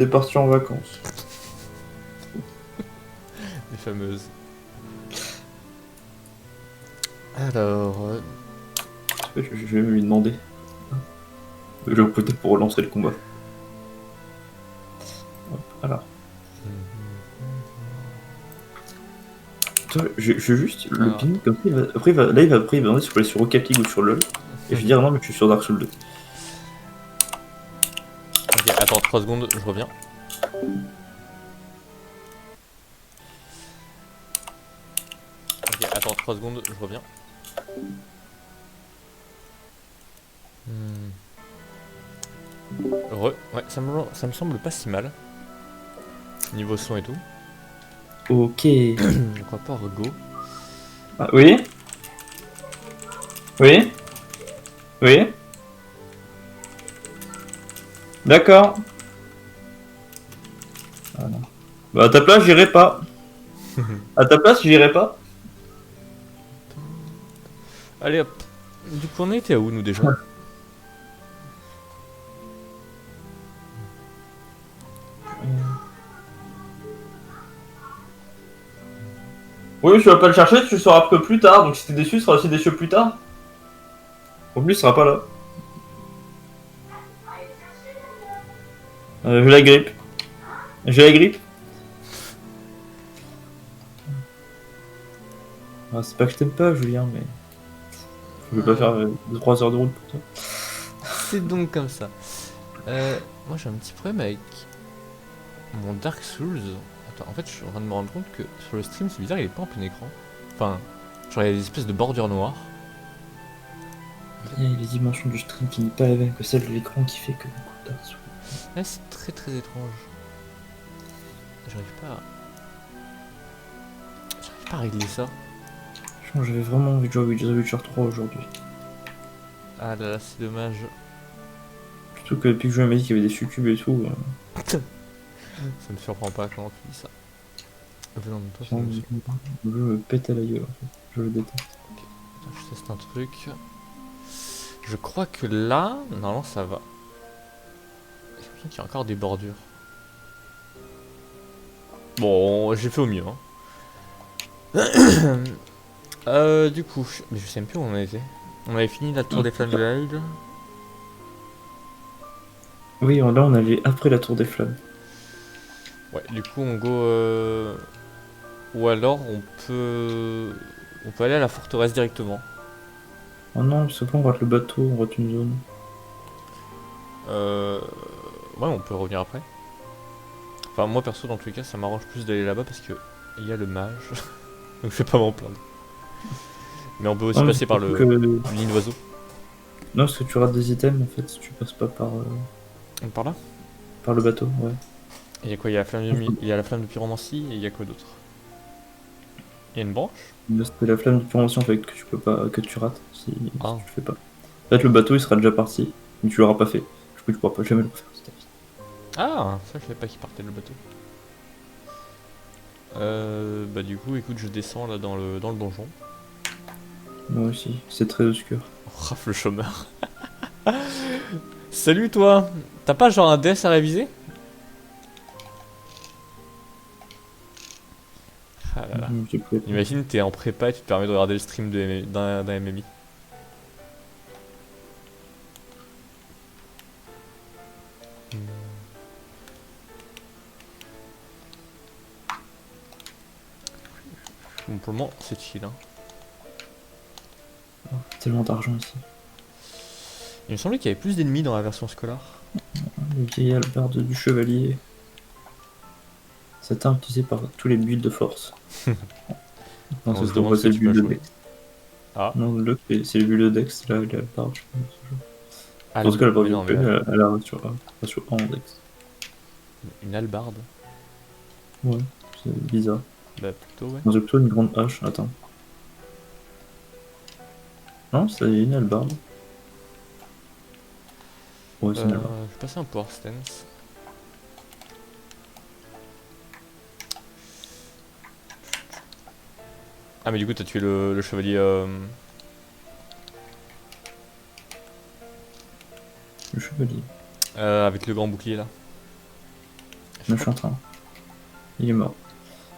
C'est parti en vacances. Les fameuses. Alors... Je vais lui demander. Je vais peut-être pour relancer le combat. Hop, voilà. Toi, je juste le Alors. ping comme ça. Après, là, il va demander si je peux aller sur Rocket League ou sur LoL. Et je vais dire non, mais je suis sur Dark Souls 2. Ok, attends 3 secondes, je reviens. Ok, attends 3 secondes, je reviens. Ouais, ça me semble pas si mal. Niveau son et tout. Ok. Pourquoi pas Rego. Ah, oui. Oui. Oui. D'accord. Ah, non. Bah, à ta place, j'irai pas. À ta place, j'irai pas. Allez hop. Du coup, on était à où nous déjà? Oui, tu vas pas le chercher, tu le sauras que plus tard. Donc si t'es déçu, tu seras aussi déçu plus tard. En plus, il sera pas là. J'ai la grippe. J'ai la grippe. Ah, c'est pas que je t'aime pas, Julien, mais je vais pas faire 3 heures de route pour toi. C'est donc comme ça. Moi j'ai un petit problème avec mon Dark Souls. Attends, en fait je suis en train de me rendre compte que sur le stream c'est bizarre, il est pas en plein écran. Enfin, genre il y a des espèces de bordures noires. Il y a les dimensions du stream qui n'est pas la même que celle de l'écran qui fait que beaucoup de Dark Souls. Ouais, c'est très très étrange. J'arrive pas à... J'arrive pas à régler ça. Franchement, j'avais vraiment envie de jouer à Witcher 3 aujourd'hui. Ah là là, c'est dommage. Surtout que depuis que je m'a dit qu'il y avait des succubes et tout. Ça me surprend pas comment tu dis ça. Venant de toi, ça me surprend pas. Le jeu me pète à la gueule en fait. Je le déteste. Attends, je teste un truc. Je crois que là, normalement ça va. J'ai l'impression qu'il y a encore des bordures. Bon, j'ai fait au mieux. Hein. Du coup, mais je sais même plus où on en était. On avait fini la tour des flammes de Hyde. Oui, là on allait après la tour des flammes. Ouais, du coup on go. Ou alors on peut aller à la forteresse directement. Oh non, parce qu'on rate le bateau, on rate une zone. Euh... Ouais, on peut revenir après. Enfin, moi perso, dans tous les cas, ça m'arrange plus d'aller là-bas parce que il y a le mage. Donc je vais pas m'en plaindre. Mais on peut aussi Non, mais passer c'est par surtout le que... nid d'oiseau. Non, parce que tu rates des items en fait si tu passes pas Par là. par le bateau, ouais. Il y a quoi? Il y a la flamme de, il y a la flamme de pyromancie et il y a quoi d'autre? Il y a une branche? C'est la flamme de purgation fait que tu peux pas, que tu rates si tu Ah. le fais pas. En fait, le bateau il sera déjà parti, mais tu l'auras pas fait. Du coup, tu pourras pas jamais le refaire de ta vie. Ah, ça je savais pas qu'il partait le bateau. Bah du coup, écoute, je descends là dans le donjon. Moi aussi, c'est très obscur. Oh, raf le chômeur. Salut toi. T'as pas genre un DS à réviser? Ah là là. J'ai plus- Imagine t'es en prépa et tu te permets de regarder le stream d'un MMI. Bon, pour le moment, c'est chill. Hein. Tellement d'argent ici. Il me semblait qu'il y avait plus d'ennemis dans la version scolaire. Le vieil hallebarde du chevalier. Cette arme utilisée par tous les builds de force. Non, On c'est se demande c'est si le tu peux build de jouer. Dex. Ah, Non, c'est le build de Dex, là, il est hallebarde, je pense. En tout cas, elle a pas mais non, mais là, elle a sur 1 en Dex. une hallebarde. Ouais, c'est bizarre. Bah plutôt ouais. Non, c'est plutôt une grande hache, attends. Non, c'est une hallebarde. Ouais, c'est une hallebarde. Je vais passer un power stance. Ah mais du coup t'as tué le chevalier Le chevalier. avec le grand bouclier là. Mais je suis en train. Il est mort.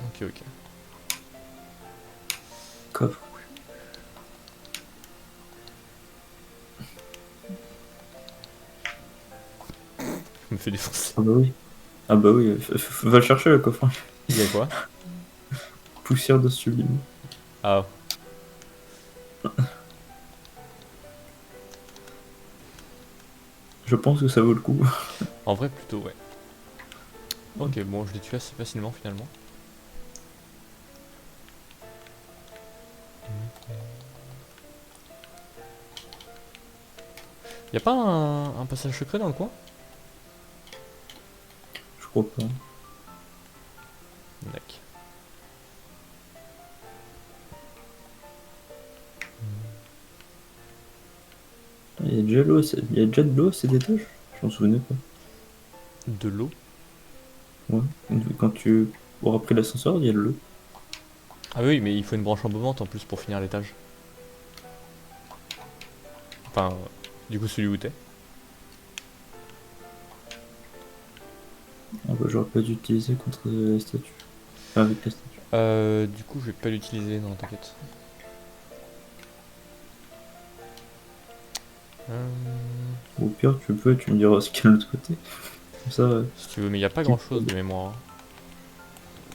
Ok, ok. Coffre. Je me fais défoncer. Ah bah oui. Ah bah oui, va le chercher le coffre. Il y a quoi? Poussière de sublime. Ah. Je pense que ça vaut le coup. En vrai, plutôt, ouais. Ok, bon, je l'ai tué assez facilement finalement. Y'a pas un passage secret dans le coin? Je crois pas. D'accord. Il y a déjà l'eau, il y a déjà de l'eau à cet étage. Je m'en souvenais pas. De l'eau? Ouais. Quand tu auras pris l'ascenseur, il y a de l'eau. Ah oui, mais il faut une branche embaumente en plus pour finir l'étage. Enfin, du coup, celui où t'es. Ah bah j'aurais pas dû utiliser contre la statue. Enfin, avec la statue. Du coup, je vais pas l'utiliser, non, t'inquiète. Au pire, tu peux, tu me diras ce qu'il y a de l'autre côté. Comme ça, Si tu veux, mais il y a pas grand chose de mémoire. Hein.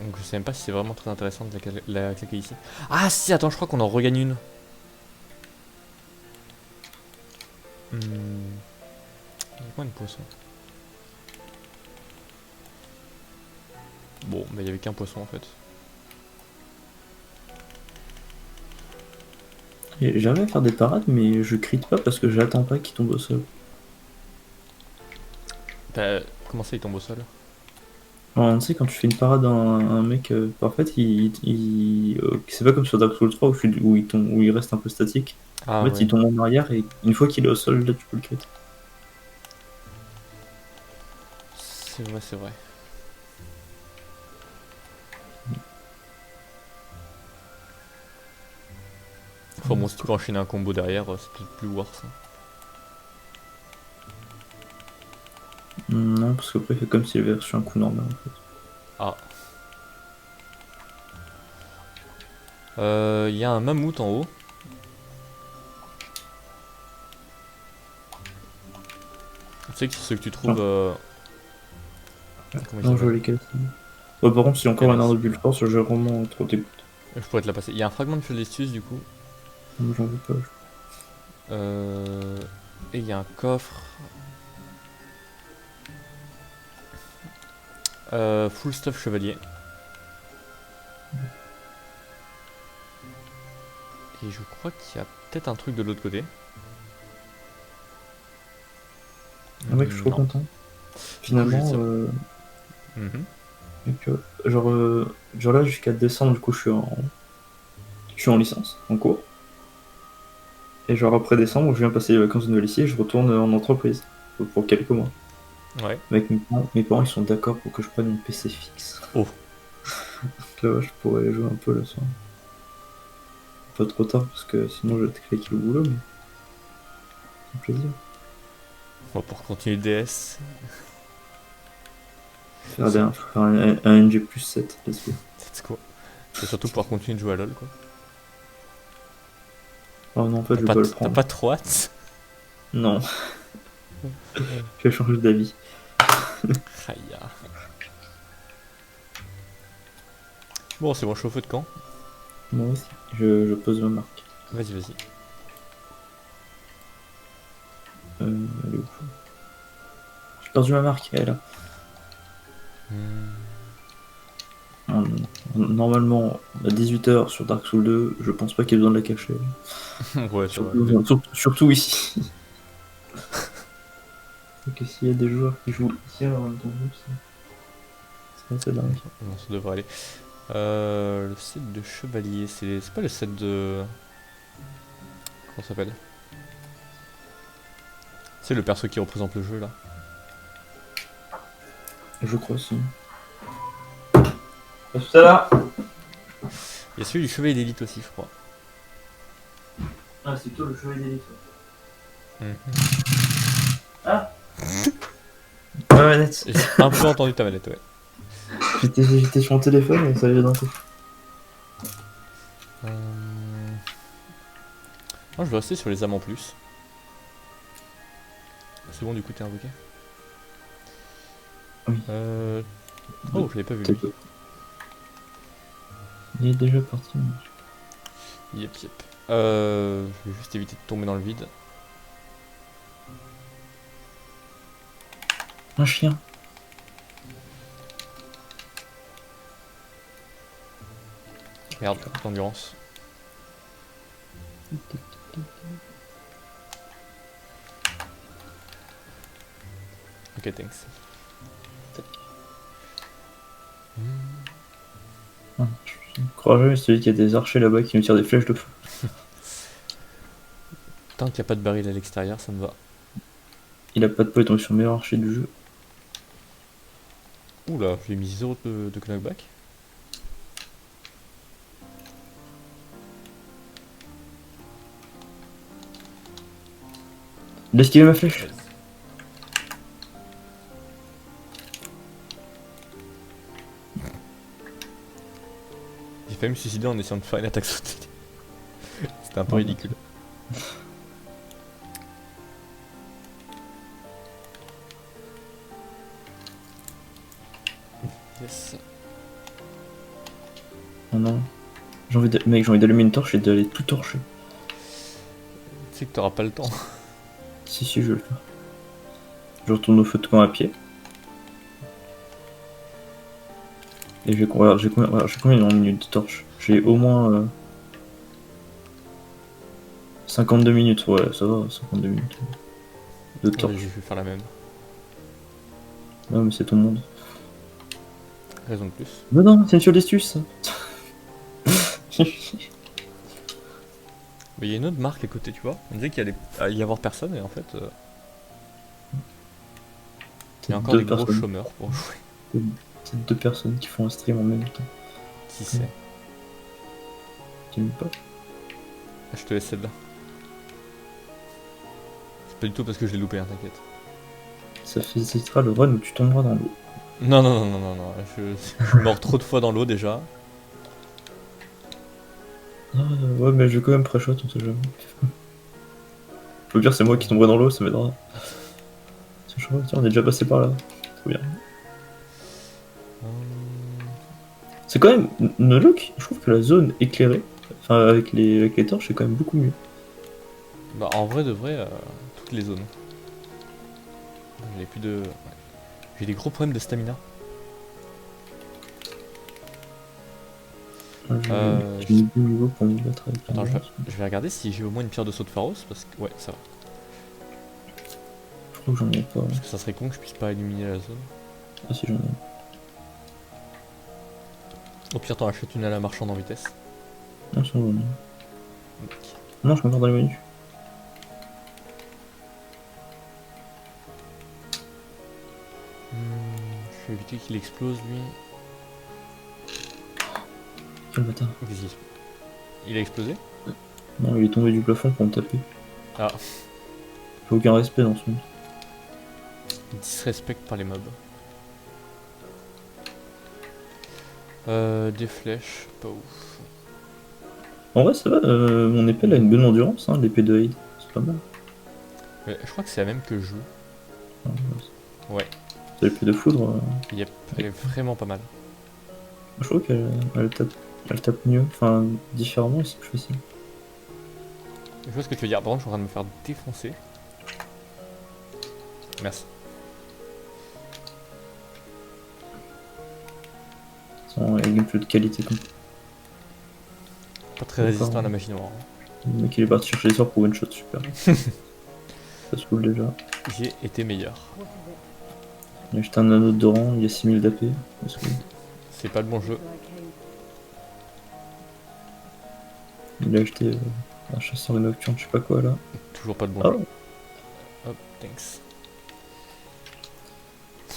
Donc je sais même pas si c'est vraiment très intéressant de la claquer ici. Ah si, attends, je crois qu'on en regagne une. Il y a combien de poissons? Bon, bah il y avait qu'un poisson en fait. j'arrive à faire des parades, mais je crie pas parce que j'attends pas qu'il tombe au sol. Bah, comment ça il tombe au sol? Alors, tu sais, quand tu fais une parade à un mec, en fait, c'est pas comme sur Dark Souls 3 où il reste un peu statique. Ah En fait, ouais. il tombe en arrière et une fois qu'il est au sol, là, tu peux le cut. C'est vrai, c'est vrai. Enfin bon, si tu peux enchaîner un combo derrière, c'est peut-être plus worse. Hein. Non, parce qu'après, il fait comme s'il avait reçu un coup normal, en fait. Ah. Il y a un mammouth en haut. Tu sais que c'est ce que tu trouves. Comment il Non, je vois s'appelle? lesquels. Par contre, si j'ai encore Quelle une race? arme de bulle force, j'ai vraiment trop dégoûté. Je pourrais te la passer. Il y a un fragment de Fiodestus du coup. Moi, j'en veux pas. Et il y a un coffre. Full stuff chevalier. Et je crois qu'il y a peut-être un truc de l'autre côté. Un mec, je suis trop Non. content. Finalement, Mhm. mec, genre là, jusqu'à décembre, du coup, je suis en licence, en cours. Et genre après décembre, je viens passer les vacances de Noël ici et je retourne en entreprise pour quelques mois. Ouais. Avec mes parents, ils sont d'accord pour que je prenne une PC fixe. Oh. Donc là, je pourrais jouer un peu le soir. Pas trop tard parce que sinon je vais te claquer le boulot, mais c'est un plaisir. Bon, pour continuer le DS. Faire un NG plus 7, let's go. C'est quoi? C'est surtout pouvoir continuer de jouer à LoL quoi. Oh non, en fait, je vais pas le T'as prendre. pas trop hâte? Non. Je vais changer d'avis. Aïe. Bon, c'est bon, je suis au feu de camp. Moi aussi. Je pose ma marque. Vas-y, vas-y. Elle est où? J'ai perdu ma marque, elle est là. Normalement, à 18h sur Dark Souls 2, je pense pas qu'il y ait besoin de la cacher. Ouais, ça va. Surtout ici. Donc s'il y a des joueurs qui jouent ici en même temps, c'est assez dingue. Non, ça devrait aller. Le set de chevalier, c'est pas le set de... Comment ça s'appelle? C'est le perso qui représente le jeu là. Je crois aussi. À tout à l'heure. Il y a celui du chevalier d'élite aussi, je crois. Ah, c'est plutôt le chevalier d'élite. Mhm. Ah. Ouais, net. J'ai un peu entendu ta manette, ouais. J'étais sur mon téléphone et ça allait d'un coup. Non, je vais rester sur les âmes en plus. C'est bon, du coup, t'es invoqué. Oui. Oh, je l'avais pas vu. Peut-être Lui. pas. Il est déjà parti. Yep, yep. Je vais juste éviter de tomber dans le vide. Un chien. Merde, l'endurance. Ok, thanks. Je crois jamais celui qui a des archers là-bas qui nous tirent des flèches de feu. Tant qu'il n'y a pas de baril à l'extérieur, ça me va. Il a pas de peau, il tombe sur le meilleur archer du jeu. Oula, j'ai mis 0 de knockback. Il a esquivé ma flèche. J'ai failli me suicider en essayant de faire une attaque sautée. C'était un peu ridicule. Yes. Oh non. Mec, j'ai envie d'allumer une torche et d'aller tout torcher. Tu sais que t'auras pas le temps. Si, si, je vais le faire. Je retourne au feu de camp à pied. Et j'ai combien en minutes de torche? J'ai au moins 52 minutes, ouais, ça va, 52 minutes de torche. Ouais, je vais faire la même. Non, mais c'est ton monde. Raison de plus. Mais non, c'est une Fiolestus, ça. Mais il y a une autre marque à côté, tu vois. On disait qu'il allait y avoir personne et en fait, il y a encore Deux des gros personnes. chômeurs pour jouer. C'est deux personnes qui font un stream en même temps. Qui sait? T'aimes pas? Je te laisse celle-là. C'est pas du tout parce que je l'ai loupé, hein, t'inquiète. Ça facilitera le run où tu tomberas dans l'eau. Non, non, non, non, non, non. Je mords trop de fois dans l'eau déjà. Ah, ouais, mais je vais quand même pré-shot, on sait jamais. Au pire, c'est moi qui tomberai dans l'eau, ça m'aidera. Tiens, on est déjà passé par là. Trop bien. C'est quand même. Nolok, je trouve que la zone éclairée, enfin avec les torches, c'est quand même beaucoup mieux. Bah, en vrai de vrai, toutes les zones. J'ai plus de. Ouais. J'ai des gros problèmes de stamina. J'ai mis 2 niveaux pour me battre avec Attends, un je vais regarder si j'ai au moins une pierre de saut de Pharos parce que. Ouais, ça va. Je crois que j'en ai pas. Parce que ça serait con que je puisse pas éliminer la zone. Ah si, j'en ai. Au pire, t'en achètes une à la marchande en vitesse. Non, c'est bon, j'en ai. Ok. Non, je suis encore dans les menus. Je vais éviter qu'il explose lui. Quel bâtard. Qu'est-ce il a explosé? Non, il est tombé du plafond pour me taper. Ah. J'ai aucun respect dans ce monde. Disrespect par les mobs. Des flèches, pas ouf. En vrai, ça va, mon épée elle a une bonne endurance, hein, l'épée de Hyde. C'est pas mal. Mais je crois que c'est la même que je joue. Ah, Ouais. c'est l'épée de foudre. Yep, elle est vraiment pas mal. Je trouve elle tape mieux, enfin différemment, c'est plus facile. Je vois ce que tu veux dire. Par contre, je suis en train de me faire défoncer. Merci. Sans un gameplay de qualité comme Pas très résistant à la magie noire. le mec il est parti chercher les sorts pour one shot, super. Ça se cool déjà. J'ai été meilleur. Il a acheté un anneau de rang, il y a 6000 d'AP. C'est pas le bon jeu. Il a acheté un chasseur nocturne, je sais pas quoi là. Toujours pas le bon Ah, jeu. Hop, thanks.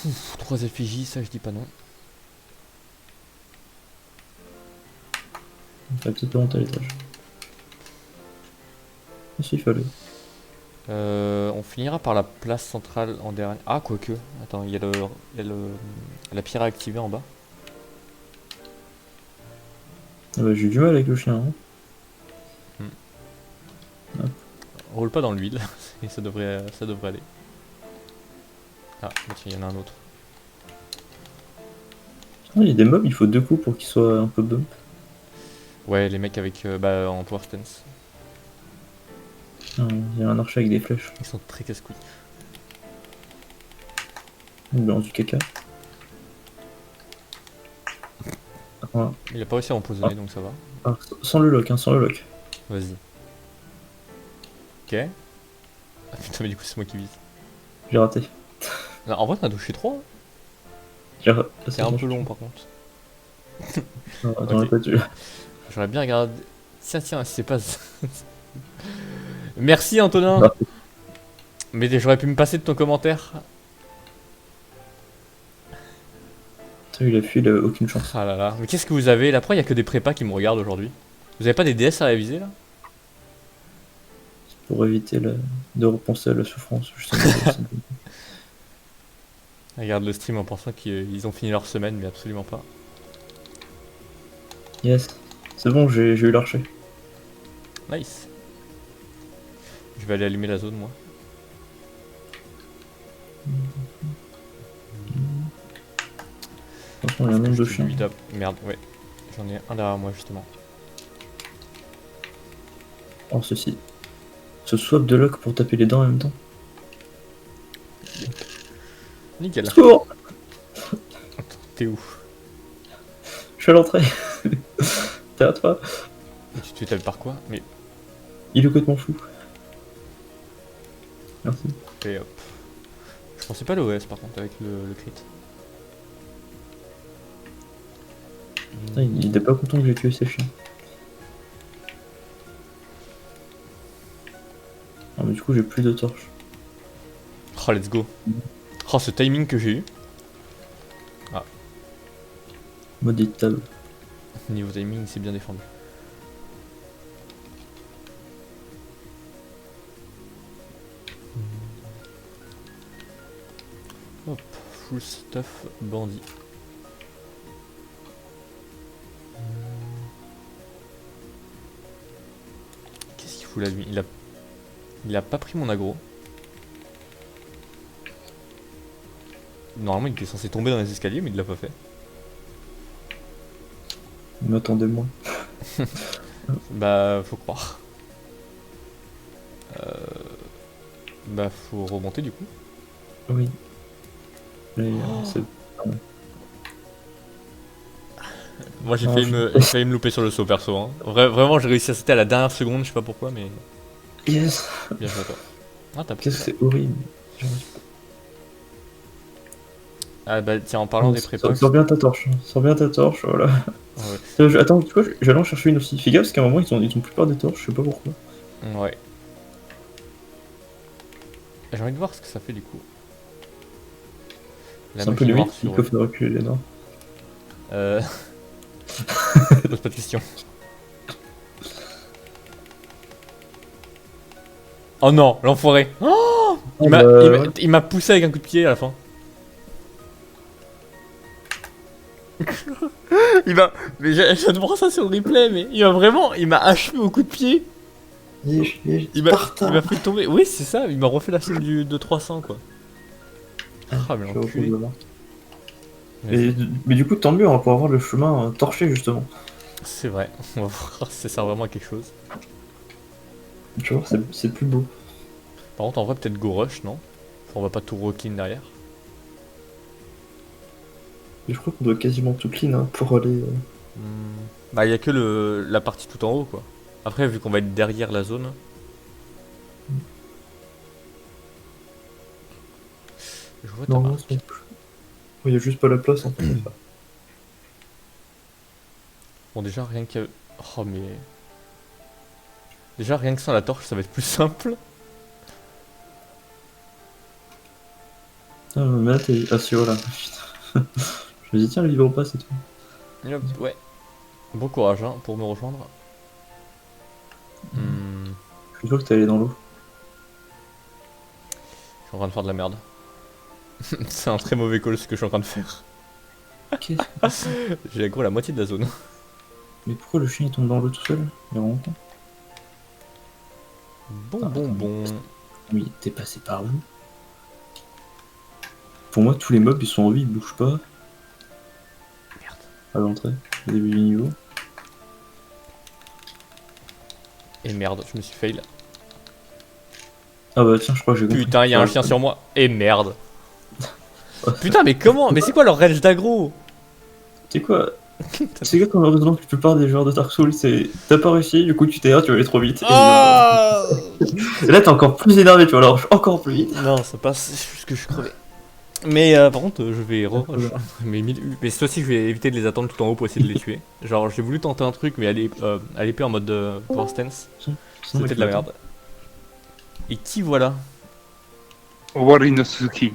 Ouf, 3 effigies, ça je dis pas non. il va peut-être pas monter à l'étage. Ah, si, il fallait. On finira par la place centrale en dernier. Ah, quoique. Attends, il y a la pierre à activer en bas. Ah bah, j'ai eu du mal avec le chien. Hein. Roule pas dans l'huile, et ça devrait aller. Ah, bah tiens, il y en a un autre. Ah, il y a des mobs, il faut 2 coups pour qu'ils soient un peu bump. Ouais, les mecs avec bah en power stance. Ah, il y a un archer avec des flèches. Ils sont très casse-couilles. Il balance du caca. Voilà. Il a pas réussi à empoisonner donc ça va. Ah, sans le lock, hein, sans le lock. Vas-y. Ok. Ah putain, mais du coup c'est moi qui vise. J'ai raté. Non, en vrai, t'en as touché 3. J'ai raté. C'est un peu long par contre. Non, attends, Ok. j'ai pas tué. J'aurais bien regardé. Tiens, c'est pas. Merci Antonin. Ah, Mais j'aurais pu me passer de ton commentaire. putain, il a fui, il a aucune chance. Ah là là. Mais qu'est-ce que vous avez là? Pourquoi il y a que des prépas qui me regardent aujourd'hui? Vous avez pas des DS à réviser là? Pour éviter de repenser à la souffrance, justement. Regarde le stream en pensant qu'ils ont fini leur semaine, mais absolument pas. Yes. C'est bon, j'ai eu l'archer. Nice. Je vais aller allumer la zone moi. Attention, il y a un nombre de chiens. Merde, ouais. J'en ai un derrière moi justement. Oh, ceci. Ce swap de lock pour taper les dents en même temps. Nickel. Secours! T'es où? Je suis à l'entrée. T'es à toi. Et tu te fais taper par quoi? Mais. Il est complètement fou. Merci. Et hop. Je pensais pas l'OS par contre avec le crit. Putain, il est pas content que j'ai tué ses chiens. Ah, mais du coup, j'ai plus de torches. Oh, let's go. Oh, ce timing que j'ai eu. Maudite table. Niveau timing, c'est bien défendu. Hop, full stuff bandit. Qu'est-ce qu'il fout là lui? Il a pas pris mon aggro. Normalement il était censé tomber dans les escaliers mais il l'a pas fait. Il m'attendait moins. Bah faut croire. Bah faut remonter du coup. Oui. Mais c'est. Moi j'ai Non, failli me louper sur le saut perso. Hein. Vraiment j'ai réussi à sauter à la dernière seconde, je sais pas pourquoi mais Yes! bien joué à toi. Ah t'as Qu'est-ce que c'est horrible. Ah bah tiens en parlant des prépas. Sors bien ta torche. Sors bien ta torche, voilà. Ouais. Attends, tu vois, j'allais en chercher une aussi. Fais gaffe parce qu'à un moment ils ont plus peur des torches, je sais pas pourquoi. Ouais. J'ai envie de voir ce que ça fait du coup. La C'est un peu magie noire limite, sur il faut reculer les dents. Pose pas de questions. Oh non, l'enfoiré. Oh il m'a poussé avec un coup de pied à la fin. Mais je te prends ça sur le replay, mais il m'a achevé au coup de pied. Il m'a fait tomber. Oui, c'est ça, il m'a refait la scène de 300 quoi. Ah, mais l'enculé. Mais du coup, tant mieux, on va pouvoir voir le chemin torché justement. C'est vrai, on va voir si ça sert vraiment à quelque chose. Tu vois, c'est plus beau. Par contre, en vrai, peut-être Go Rush, non? On va pas tout rock-in derrière. Et je crois qu'on doit quasiment tout clean hein, pour aller. Bah, y a que la partie tout en haut quoi. Après, vu qu'on va être derrière la zone. Je vois ta Non, marque. il y a juste pas la place en fait. Bon, déjà, rien que. Oh, mais. Déjà, rien que sans la torche, ça va être plus simple. Ah, mais là, t'es. Ah, si, voilà. Putain. Je me dis, tiens, le livre pas, c'est tout. Et hop, ouais. Bon courage hein, pour me rejoindre. Je suis sûr que t'es allé dans l'eau. Je suis en train de faire de la merde. C'est un très mauvais call ce que je suis en train de faire. Qu'est-ce que c'est? J'ai aggro la moitié de la zone. Mais pourquoi le chien il tombe dans l'eau tout seul? Il est vraiment con. Bon. Oui, t'es passé par où? Pour moi, tous les mobs ils sont en vie, ils bougent pas. Merde. À l'entrée, au début du niveau. Et merde, je me suis fail. Ah bah tiens, je crois que j'ai compris. Putain, il y a un chien sur moi. Et merde. Ouais. Putain, mais comment? Mais c'est quoi leur range d'aggro? C'est quoi? C'est quoi comme raison que la plupart des joueurs de Dark Souls, c'est t'as pas réussi, du coup tu t'es là, tu vas aller trop vite. Et là t'es encore plus énervé, tu vois, alors encore plus vite. Non, ça passe, c'est juste que je suis crevé. Mais par contre, je vais re-rush. Mais cette fois-ci, je vais éviter de les attendre tout en haut pour essayer de les tuer. Genre, j'ai voulu tenter un truc, mais à l'épée en mode power stance, Sinon, c'était de la merde. Et qui voilà? Warinosuke.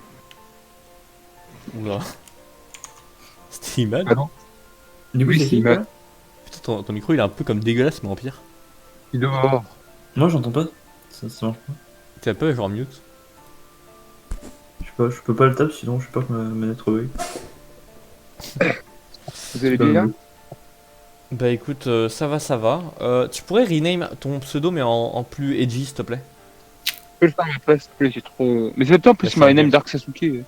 Oula. C'était Imad. Ah non. Du coup, Oui, c'est c'est qui Imad. quoi? Putain, ton micro il est un peu comme dégueulasse, mais en pire. Il est dehors. Moi j'entends pas. Ça marche pas. T'es un peu genre mute. Je sais pas, je peux pas le taper sinon je sais pas que ma manette bug. Vous allez bien? Bah écoute, ça va. Tu pourrais rename ton pseudo, mais en plus edgy, s'il te plaît. Je peux le faire à ma place, s'il te plaît, j'ai trop. Mais c'est toi en plus, Merci, my name Miguel. Dark Sasuke.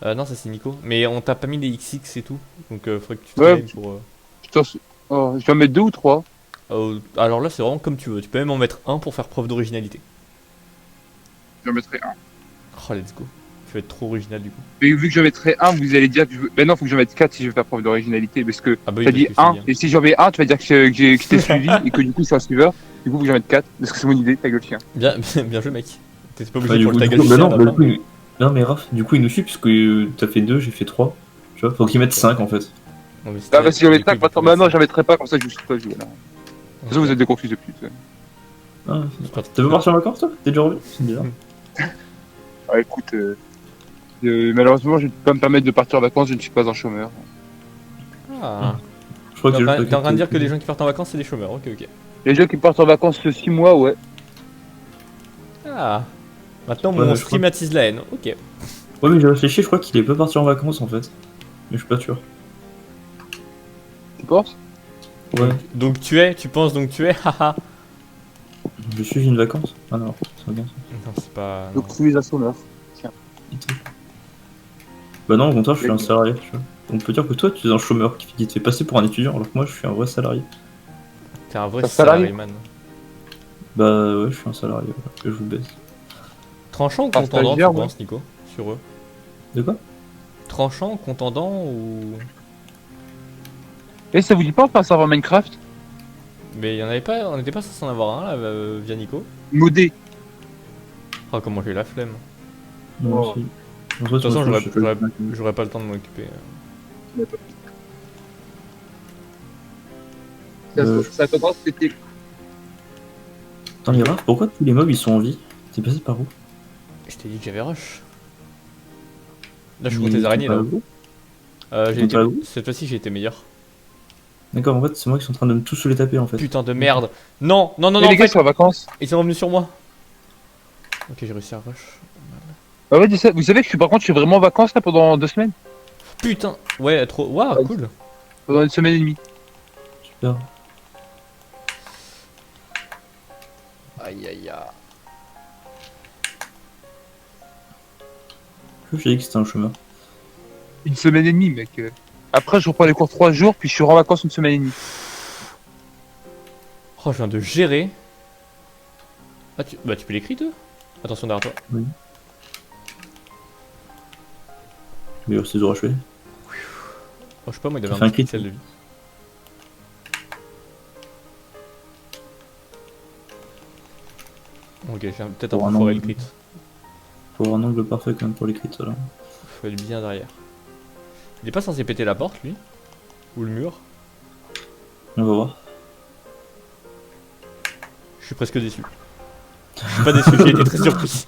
Non, ça c'est Nico. Mais on t'a pas mis les XX et tout. Donc faudrait que tu te Ouais. renames pour. Putain, oh, je vais en mettre 2 ou 3. Alors là, c'est vraiment comme tu veux. Tu peux même en mettre un pour faire preuve d'originalité. J'en mettrai un. Oh, let's go. Tu vas être trop original du coup. Mais vu que j'en mettrai un, vous allez dire que je veux. Ben non, faut que j'en mette 4 si je veux faire preuve d'originalité. Parce que Ah bah oui, t'as parce dit que c'est 1, bien. et si j'en mets 1, tu vas dire que je t'ai suivi et que du coup je suis un suiveur. Du coup, faut que j'en mette 4. Parce que c'est mon idée, ta gueule chien. Bien joué, mec. T'étais pas obligé Bah, du pour coup, le du tag coup, bah non, à la bah, fin. du coup, non mais Raph, du coup il nous suit puisque t'as fait 2, j'ai fait 3. Tu vois, faut qu'il mette 5 en fait. Non, mais Ah bah si j'en mets du coup, 5, il peut maintenant, mettre bah non, ça. j'en mettrai pas, comme ça je vous suis pas jouer là. De toute façon, vous êtes des confus de pute. Ah, C'est pas- t'as pas partir en vacances toi? T'es déjà revenu? C'est bizarre. Ah, écoute, malheureusement, je ne peux pas me permettre de partir en vacances, je ne suis pas un chômeur. Ah. Je crois que T'es j'ai en juste t'es en train de dire que capté. les gens qui partent en vacances, c'est des chômeurs. Ok. Les gens qui partent en vacances 6 mois, ouais. Ah. Maintenant, Ouais, mon je stream attise la haine. Ok. Ouais mais j'ai réfléchi, je crois qu'il est pas parti en vacances en fait. Mais je suis pas sûr. Tu penses? Ouais, Donc tu penses donc tu es, haha. je suis une vacance. Ah non, c'est bien ça. Non, c'est pas. Non. Donc tu es un chômeur. Bah non, au contraire, je suis un salarié, tu vois. On peut dire que toi, tu es un chômeur qui te fait passer pour un étudiant, alors que moi, je suis un vrai salarié. T'es un vrai T'es un salarié salaryman. Bah ouais, je suis un salarié, voilà, que je vous baisse. Tranchant ou Ah, contendant, tu stagiaire, penses, Nico, sur eux? De quoi? Tranchant, contendant ou. Et ça vous dit pas de faire un serveur Minecraft? Mais y en avait pas, on n'était pas censé en avoir un là, via Nico. Modé. Ah, comment j'ai la flemme. Moi Oh. aussi. De toute façon, j'aurais pas le temps de m'en occuper. Ça commence, c'était. Attends, mais Raph, pourquoi tous les mobs ils sont en vie? T'es passé par où? Je t'ai dit que j'avais rush. Là, je suis Mais contre les araignées t'es pas là. à vous J'ai t'es été... pas à vous Cette fois-ci, j'ai été meilleur. D'accord, en fait, c'est moi qui suis en train de me tous se les taper en fait. Putain de merde. Non, Et en les gars fait, sont en vacances. ils sont revenus sur moi. Ok, j'ai réussi à rush. Ah ouais, vous savez que par contre, je suis vraiment en vacances là pendant 2 semaines. Putain, ouais, trop. Waouh, Ouais. cool. Pendant 1 semaine et demie. Super. Aïe. J'ai dit que c'était un chômeur. 1 semaine et demie, mec. Après, je reprends les cours 3 jours, puis je suis en vacances 1 semaine et demie. Oh, je viens de gérer. Ah, bah, tu peux l'écrire, toi? Attention derrière toi. Meilleur ciseau achevé. Oh, je sais pas, moi, il avait Ça fait un un petit crit. pixel de vie. Ok, j'ai peut-être un Pour peu un foré an. le crit. Faut avoir un angle parfait quand même pour les crits, là. Faut être bien derrière. Il est pas censé péter la porte, lui? Ou le mur? On va voir. Je suis presque déçu. Je suis pas déçu, j'ai été très surpris.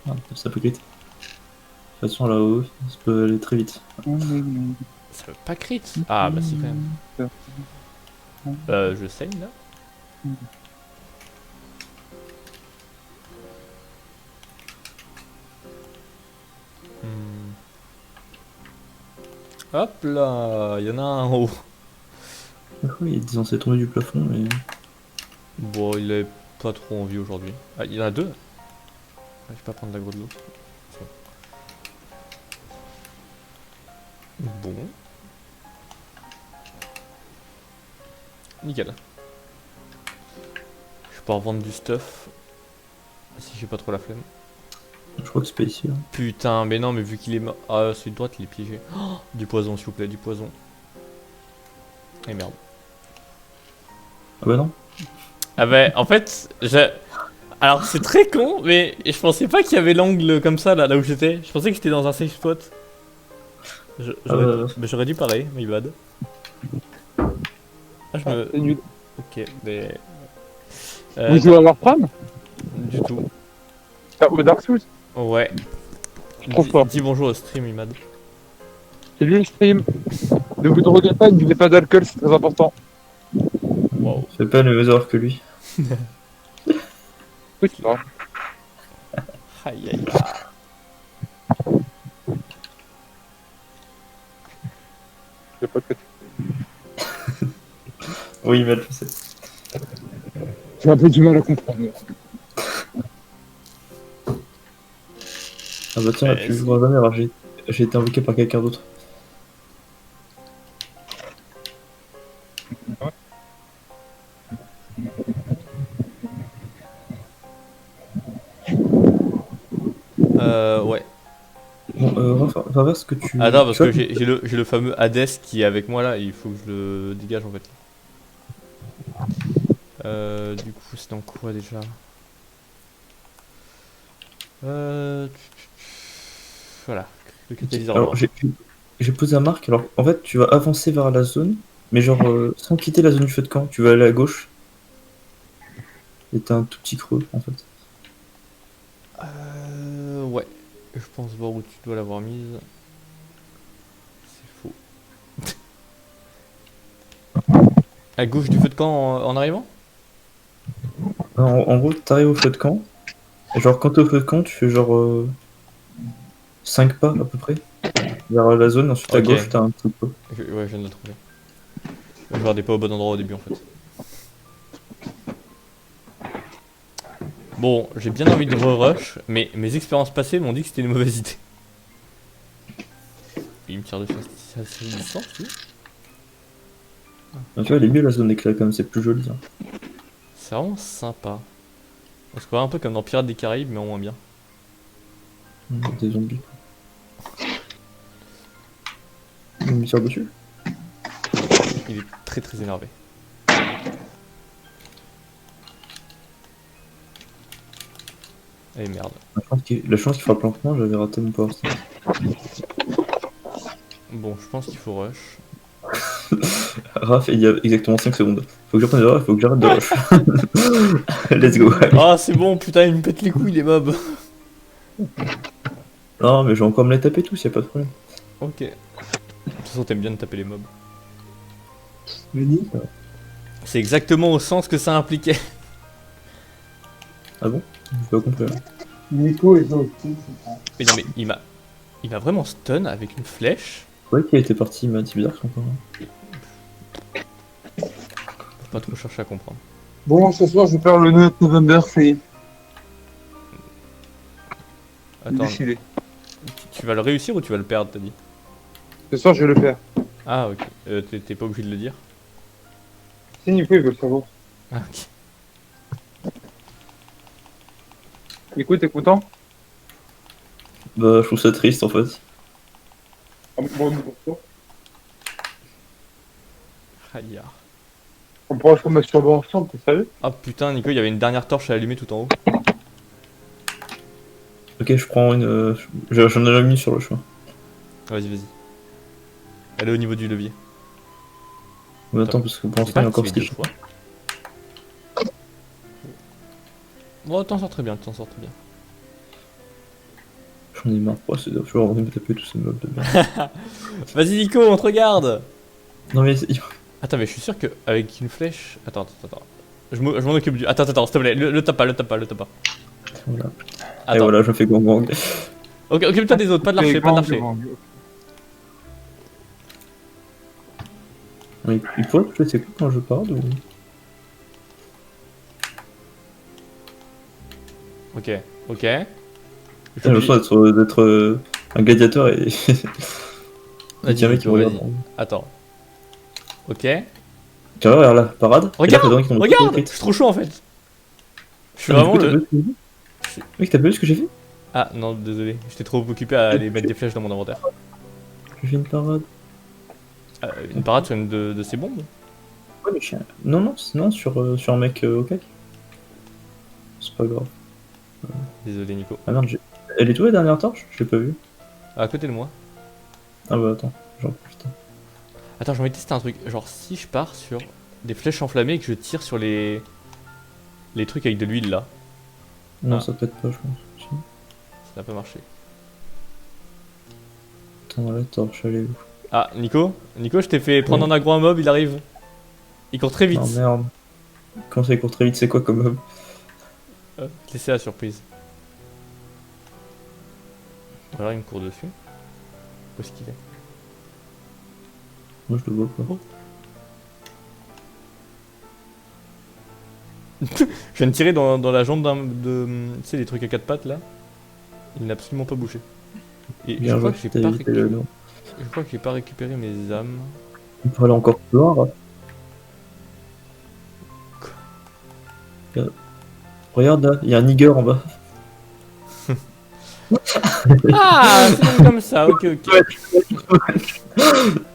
Ah, ça peut crit. De toute façon, là-haut, ça peut aller très vite. Ça veut pas crit? Ah, bah si, quand même. Je saigne là? Hmm. Hop là, il y en a un en haut. Il est censé tomber du plafond, mais. Bon, il avait pas trop envie aujourd'hui. Ah, il y en a deux. Ah, je vais pas prendre l'aggro de l'autre. Bon. Nickel. Je vais pas revendre du stuff. Si j'ai pas trop la flemme. Je crois que c'est pas ici. Là. Putain, mais non, mais vu qu'il est mort. Ah, celui de droite, il est piégé. Oh, du poison, s'il vous plaît, du poison. Et merde. Ah bah non. Ah bah, en fait, alors c'est très con, mais je pensais pas qu'il y avait l'angle comme ça là où j'étais. Je pensais que j'étais dans un safe spot. J'aurais dû pareil, my bad. Ah, je me. C'est nul. Ok, mais. Vous jouez à Warframe? Du tout. Au Dark Souls? Ouais. Trop fort. Dis bonjour au stream, Imad. C'est lui le stream. Ne vous droguez pas, ne buvez pas d'alcool, c'est très important. Waouh. Fais pas le même erreur que lui. Oui, c'est vrai. Aïe aïe. J'ai pas de Oui, mais je sais. J'ai un peu du mal à comprendre. Ah bah tiens, tu joueras jamais, alors j'ai été invoqué par quelqu'un d'autre. Ouais. Bon, va ce que tu. Attends, parce tu que vois, j'ai le fameux Hades qui est avec moi là, et il faut que je le dégage en fait. Du coup, c'est dans quoi déjà? Voilà, le catalyseur. alors j'ai posé un marque, alors en fait tu vas avancer vers la zone, mais genre sans quitter la zone du feu de camp, tu vas aller à gauche. Et t'as un tout petit creux en fait. Ouais, je pense voir où tu dois l'avoir mise. C'est faux. À gauche du feu de camp en arrivant? En gros, t'arrives au feu de camp, et genre quand t'es au feu de camp, tu fais genre 5 pas à peu près vers la zone, ensuite à Ok. gauche t'as un petit peu. Ouais, je viens de le trouver. Je regardais pas au bon endroit au début en fait. Bon, j'ai bien envie de re-rush, mais mes expériences passées m'ont dit que c'était une mauvaise idée. Il me tire dessus à cette distance, lui. Tu vois, elle est mieux la zone éclair quand même, c'est plus joli. Hein. C'est vraiment sympa. On se croirait un peu comme dans Pirates des Caraïbes, mais en moins bien. Des zombies. Il me tire dessus. Il est très très énervé. Eh merde. La chance qu'il fera planquement, j'avais raté mon power stance. Bon, je pense qu'il faut rush. Raph, il y a exactement 5 secondes. Faut que j'apprenne de rush, faut que j'arrête de rush. Let's go. Ah, c'est bon, putain, il me pète les couilles, les mobs. Non, mais je vais encore me les taper tous, y'a pas de problème. Ok. De toute façon, t'aimes bien de taper les mobs. Vas-y. C'est exactement au sens que ça impliquait. Ah bon? Je pas compris. Nico est gentil. Mais non, mais il m'a vraiment stun avec une flèche. Ouais, qui a été parti, mais c'est bizarre son encore. Faut pas trop chercher à comprendre. Bon, ce soir, je vais faire le 9 November, c'est Attends, défilé. tu vas le réussir ou tu vas le perdre, t'as dit? Ce soir, je vais le faire. Ah, ok. T'es pas obligé de le dire. Si Nico, il veut le savoir. Ah, ok. Nico, t'es content? Bah, je trouve ça triste en fait. Ah, bon, bon, Aïe. on pourra se masturber ensemble, t'es sérieux? Ah putain, Nico, il y avait une dernière torche à allumer tout en haut. Ok, je prends une. J'en ai jamais mis sur le chemin. Vas-y, vas-y. Elle est au niveau du levier. Mais attends, parce que pour J'ai l'instant, il y a encore activé ce deux fois. Bon, t'en sors très bien, t'en sors très bien. J'en ai marre, c'est je vais avoir de me taper tous ces mobs de merde. Vas-y, Nico, on te regarde. Non, mais. Attends, mais je suis sûr qu'avec une flèche. Attends. Je m'en occupe du. Attends, s'il te plaît, le tape pas, le tape pas. Voilà. Et Attends. voilà, je fais gang gang. Ok, occupe-toi des autres, pas de l'archer, pas de l'archer. Il pourrait toucher ses coups quand je parle ou... Ok, ok. J'ai l'impression d'être un gladiateur et... Vas-y, tiens, mec, qui Nico, me vas-y. regarde. Attends. Ok. Tiens, regarde là, parade. Et là, Regarde, t'as qui tombe regarde, crit. je suis trop chaud en fait. Je suis Ah, mais du vraiment coup, le... Mec, t'as pas vu ce que j'ai fait? Ah non, désolé, j'étais trop occupé à aller mettre des flèches dans mon inventaire. J'ai fait une parade. Une parade sur une de ces bombes. Ouais, mais chien. Non, sur un mec au cac. C'est pas grave. Désolé Nico. Ah merde, elle est où la dernière torche? Je l'ai pas vue. À côté de moi. Ah bah attends, j'en profite. Attends, j'ai envie de tester un truc. Genre si je pars sur des flèches enflammées et que je tire sur les trucs avec de l'huile là. Non, Ah. ça peut-être pas, je pense. Si. Ça n'a pas marché. Attends, la torche, elle est où? Ah, Nico, je t'ai fait prendre un aggro un mob, il arrive. Il court très vite. Oh merde. Comment ça il court très vite, c'est quoi comme mob? Laissez la surprise. Ou alors il me court dessus. Où est-ce qu'il est? Moi je le vois pas. Oh. Je viens de tirer dans la jambe de. Tu sais, les trucs à quatre pattes là. Il n'a absolument pas bougé. Et Bien je crois joué, que j'ai t'as pas, évité le nom. je crois que j'ai pas récupéré mes âmes. On peut aller encore plus loin là. Regarde là, il y a un nigger en bas. Ah, c'est donc comme ça, ok.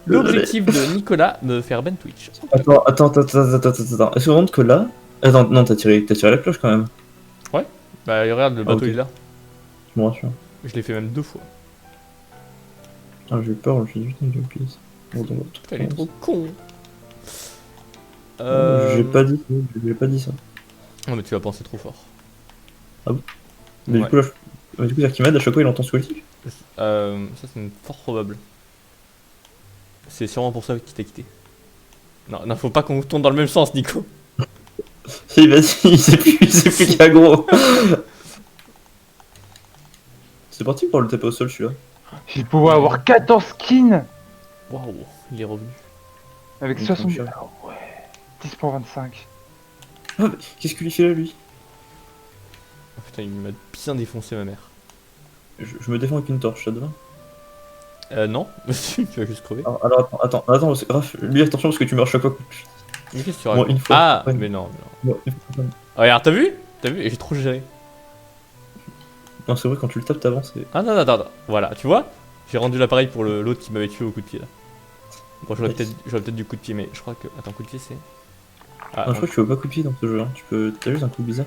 L'objectif de Nicolas, me faire ban Twitch. Attends. Est-ce qu'on rentre que là? Attends, non, t'as tiré la cloche quand même. Bah regarde, le bateau ok. il est là. Je me rassure. Je l'ai fait même 2 fois. Ah, j'ai eu peur, je me suis dit putain, j'ai oublié ça. Bon, donc, Putain, il est trop con. J'ai pas dit ça. Non mais tu vas penser trop fort. Mais Ouais. du coup, là, Archimède, à chaque fois il entend ce collectif. Ça c'est fort probable. C'est sûrement pour ça qu'il t'a quitté. Non, faut pas qu'on tourne dans le même sens, Nico. Si, vas-y, il sait plus qu'aggro. C'est parti pour le taper au sol celui-là. J'ai pouvoir avoir 14 skins Waouh, il est revenu. avec Donc, 60. cher. Ah ouais. 10 pour 25. Ah, mais qu'est-ce qu'il lui fait là lui? Oh, putain, il m'a bien défoncé ma mère. Je me défends avec une torche, ça te va? Non, tu vas juste crever. Alors attends, c'est grave, lui attention parce que tu meurs chaque fois. Mais qu'est-ce que tu Moi, racontes? une fois, Ah, ouais. mais non. Bon, une fois. Oh, regarde, t'as vu? J'ai trop géré. Non, c'est vrai, quand tu le tapes, t'avances. Et... Ah, attends. Voilà, tu vois? J'ai rendu l'appareil pour l'autre qui m'avait tué au coup de pied là. Bon, j'aurais Nice. peut-être du coup de pied, mais je crois que. Attends, coup de pied c'est. Ah, Non, je crois que tu veux pas coup de pied dans ce jeu, hein. T'as juste un coup bizarre.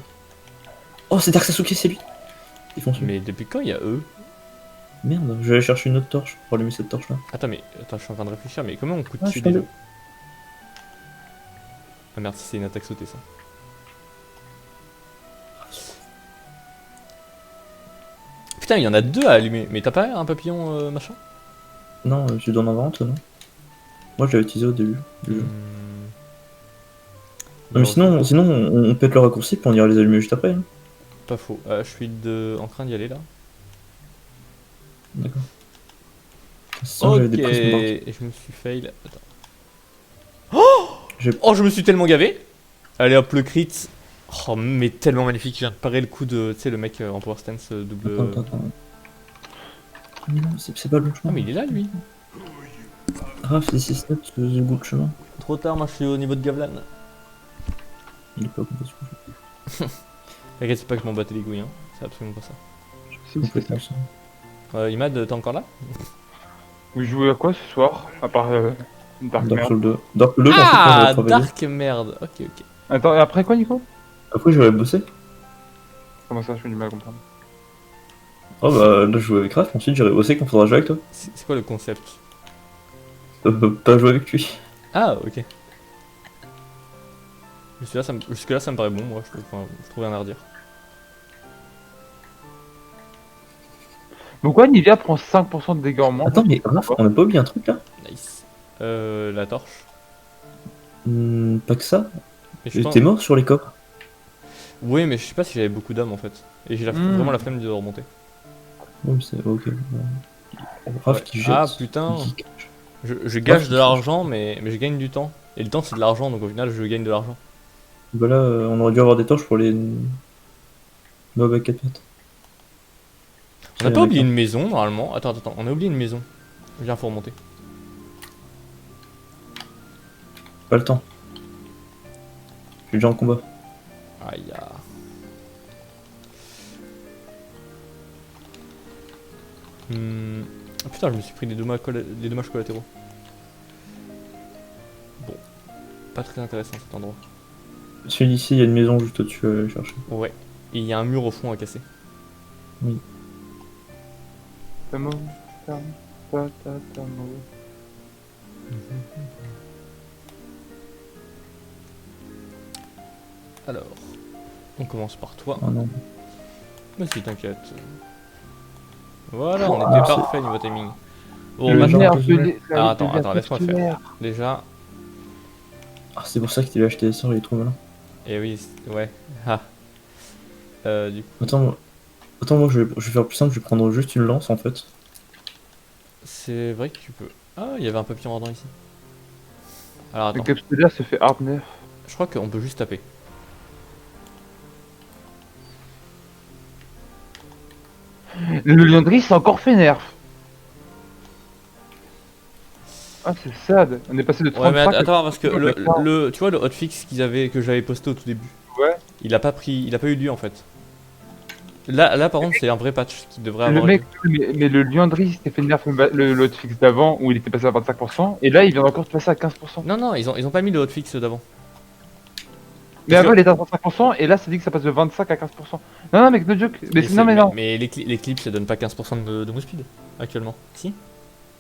Oh, c'est Dark Sasuke, c'est lui! Ils font mais depuis quand il y a eux? Merde, je vais aller chercher une autre torche pour allumer cette torche là. Attends, je suis en train de réfléchir, mais comment on coup de Ah, pied je suis déjà? Ah merde, c'est une attaque sautée ça. Putain, il y en a 2 à allumer, mais t'as pas un papillon machin? Non, tu dois en avoir un toi, non? Moi je l'avais utilisé au début du jeu. Non, mais sinon on pète le raccourci puis on ira les allumer juste après. Hein. Pas faux. Je suis en train d'y aller là. D'accord. Sinon, Ok, j'avais des prismes partout. et je me suis fail. Attends. Oh, je me suis tellement gavé. Allez hop, le crit. Oh, mais tellement magnifique. Je viens de parer le coup de. Tu sais, le mec en power stance double. Attends. Non, c'est pas le bon Ah, chemin. mais il est là lui. Raph, les 6 notes, le bout de chemin. Trop tard, moi je suis au niveau de Gavlan. Il est pas complètement T'inquiète, c'est pas que je m'en battais les couilles, hein. C'est absolument pas ça. Si, c'était ça. complètement ça. Imad, t'es encore là? Vous jouez à quoi ce soir? À part Dark Dark Merde. Souls 2. Dark Souls 2, Ah, j'avais travaillé. Dark merde. Ok. Attends, et après quoi, Nico? Après, j'aurais bossé. Comment ça, je fais du mal à comprendre. Oh bah là, je jouais avec Raph, ensuite j'aurais bossé quand faudra jouer avec toi. C'est quoi le concept? Pas jouer avec lui. Ah, ok. Jusque-là, ça me paraît bon, moi, je trouve rien à redire. Pourquoi Nivea prend 5% de dégâts en moins? Attends, mais Raph, on a pas oublié un truc là? Nice. La torche. Pas que ça. Mais je pense- T'es mort sur les coffres. Oui, mais je sais pas si j'avais beaucoup d'âme en fait. Et j'ai vraiment la flemme de remonter. Oui, c'est ok. Raph qui jette. Ah putain. qui cache. Je gâche de l'argent, mais je gagne du temps. Et le temps, c'est de l'argent, donc au final, je gagne de l'argent. Bah là, on aurait dû avoir des torches pour les mobs à 4 pattes. On n'a Il y pas en a oublié qu'un. une maison, normalement. Attends, on a oublié une maison. Viens, faut remonter. Pas le temps. Je suis déjà en combat. Aïe, ah. Ah, putain, je me suis pris des dommages collatéraux. Bon, pas très intéressant cet endroit. Celui d'ici, il y a une maison juste au-dessus à aller chercher. Ouais, et il y a un mur au fond à casser. Tamo, tam, tamo. Alors, on commence par toi. Oh non. Vas-y, t'inquiète. Voilà, on Ah, était c'est- parfait niveau timing. Bon, Le bah, genre, nerf un peu de violent. Alors, attends, laisse-moi faire. Déjà, Ah, c'est pour ça qu'il a acheté des sorts, il est trop malin. et oui, ouais. Ah. Du coup, Attends, moi je vais faire plus simple, je vais prendre juste une lance en fait. c'est vrai que tu peux. Ah, il y avait un papillon ardent ici. Alors, Le attends, capsulaire se fait hard nerf. je crois qu'on peut juste taper. Le Liandry s'est encore fait nerf. Ah, c'est sad. On est passé de Ouais, mais 35 attends, parce que D'accord. tu vois, le hotfix que j'avais posté au tout début, Ouais. il a pas eu lieu en fait. Là par contre, c'est un vrai patch qui devrait Le avoir mec, lieu. mais le Liandry s'était fait nerf le hotfix d'avant où il était passé à 25%. Et là, il vient encore de passer à 15%. Non, ils ont pas mis le hotfix d'avant. Mais Parce avant, que- il était à 35%. Et là, ça dit que ça passe de 25 à 15%. Non, non, mec, no joke. Mais non, mais non. Mais les clips, ça donne pas 15% de move speed actuellement. Si.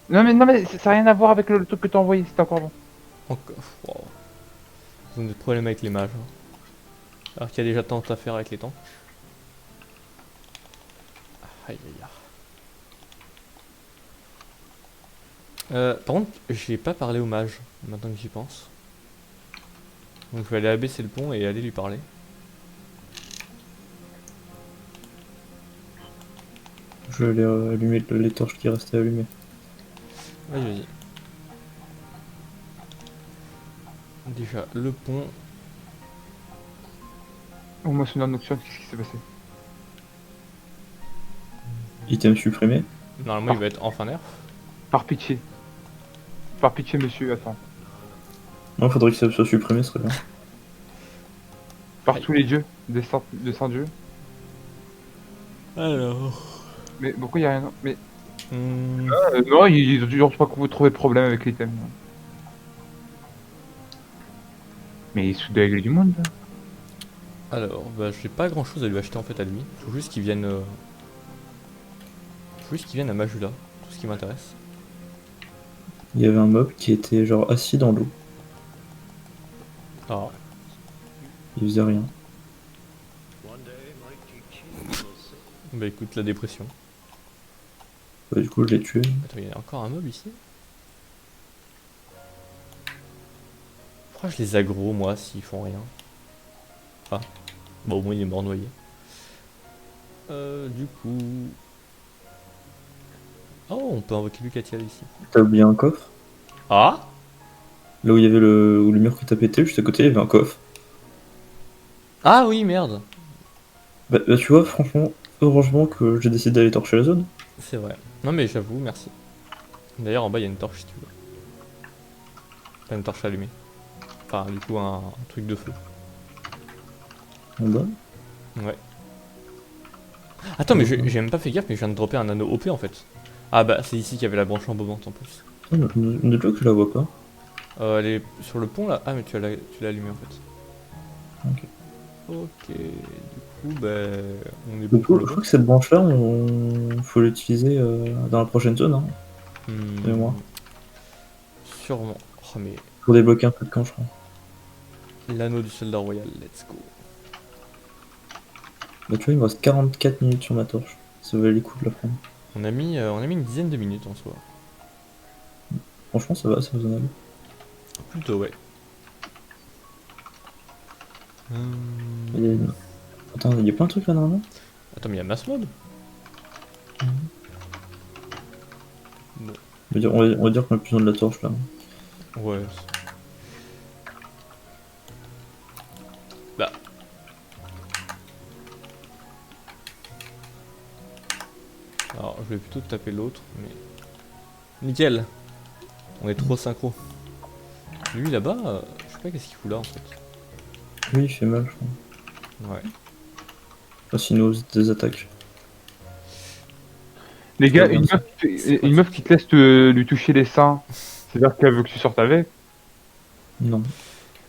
Non, mais ça n'a rien à voir avec le truc que t'as envoyé. C'était encore bon. Encore. Wow. Ils ont des problèmes avec les mages. Hein. Alors qu'il y a déjà tant à faire avec les tanks. Aïe aïe aïe. Par contre, j'ai pas parlé au mage, maintenant que j'y pense. Donc je vais aller abaisser le pont et aller lui parler. Je vais aller allumer les torches qui restaient allumées. Vas-y. Déjà, le pont. Oh, moi, c'est une nocturne. Qu'est-ce qui s'est passé? Item supprimé. Normalement, il va être enfin nerf. Par pitié. Par pitié, monsieur. Attends. Non, faudrait que ça soit supprimé, ce serait bien. Par Aïe. tous les dieux. Des saints dieux. Alors. Mais pourquoi il y a rien? Mais Hmm, non, ils ont toujours pas trouvé de problème avec l'item. Mais il se fout de la gueule du monde là. Alors, bah, j'ai pas grand chose à lui acheter en fait à lui. Faut juste qu'il vienne. Faut juste qu'il vienne à Majula. Tout ce qui m'intéresse. Il y avait un mob qui était genre assis dans l'eau. Ah. Il faisait rien. Bah écoute, la dépression. Bah, du coup, je l'ai tué. Attends, il y a encore un mob ici. Pourquoi je les aggro moi s'ils font rien? Ah. Bon, au moins il est mort noyé. Du coup. Oh, on peut invoquer Lucatiel ici. T'as oublié un coffre. Ah. Là où il y avait où le mur que t'as pété, juste à côté, il y avait un coffre. Ah oui, merde. Bah, tu vois, franchement, heureusement que j'ai décidé d'aller torcher la zone. C'est vrai. Non mais j'avoue, merci. D'ailleurs en bas il y a une torche si tu veux. T'as une torche allumée. Enfin du coup un truc de feu. En bas. Ouais. Attends mais j'ai même pas fait gaffe mais je viens de dropper un anneau OP en fait. Ah bah c'est ici qu'il y avait la branche embobante en plus. Putain, ne que je la vois pas. Elle est sur le pont là. Ah mais tu l'as allumée en fait. Ok. Ok. Du coup bah on est bon Du pour coup, le je crois que cette branche-là, faut l'utiliser dans la prochaine zone, hein, et moi. Sûrement. Oh mais Pour débloquer un peu de camp, je crois. l'anneau du soldat royal, let's go. Bah, tu vois, il me reste 44 minutes sur ma torche. Ça valait les coups de la prendre. On a mis une dizaine de minutes en soi. Franchement, ça va, c'est raisonnable. Plutôt ouais. Il y a- Attends, il y a plein de trucs là normalement. Attends mais il y a mass mode. On va dire qu'on a plus besoin de la torche là. Ouais. Bah. Alors, je vais plutôt taper l'autre, mais... Nickel. On est trop synchro. Lui, là-bas, je sais pas qu'est-ce qu'il fout là, en fait. Oui, il fait mal, je crois. Ouais. Enfin, s'il nous des attaques. Les gars, Ouais, une meuf qui te laisse lui toucher les seins, c'est-à-dire qu'elle veut que tu sortes avec. Non.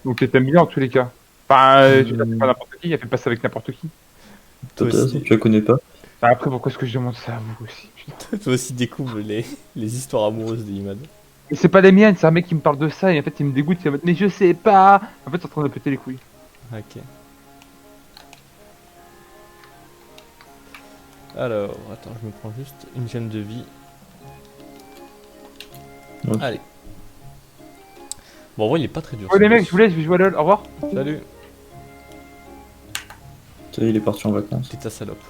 Donc elle t'aime bien en tous les cas. Enfin, tu la fais pas Hmm. n'importe qui, elle fait pas ça avec n'importe qui. Toi Peut-être, aussi, tu la connais pas. Bah, après, pourquoi est-ce que je demande ça à vous aussi? Putain. toi aussi découvre les histoires amoureuses d'Imad. Mais c'est pas les miennes, c'est un mec qui me parle de ça et en fait il me dégoûte, il va mettre mais je sais pas. En fait, c'est en train de péter les couilles. Ok. Alors, attends, je me prends juste une gemme de vie. Ouais. Allez. Bon, en vrai, il est pas très dur. Oh ce les mecs, boss. je vous laisse, je vais jouer à LoL, au revoir. Salut. Tu sais, il est parti en vacances. T'es ta salope.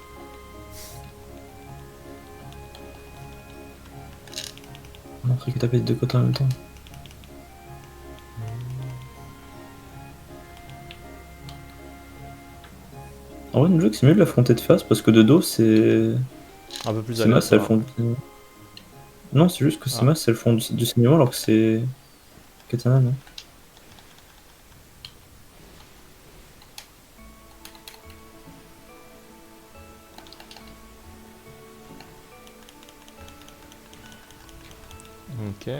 On a que taper des deux côtés en même temps. En vrai, le jeu, c'est mieux de l'affronter de face parce que de dos, c'est. Un peu plus Ces masses, elles aléatoire. font. Non, c'est juste que ces Ah. masses, elles font du saignement alors que c'est. Katana, non? Ok.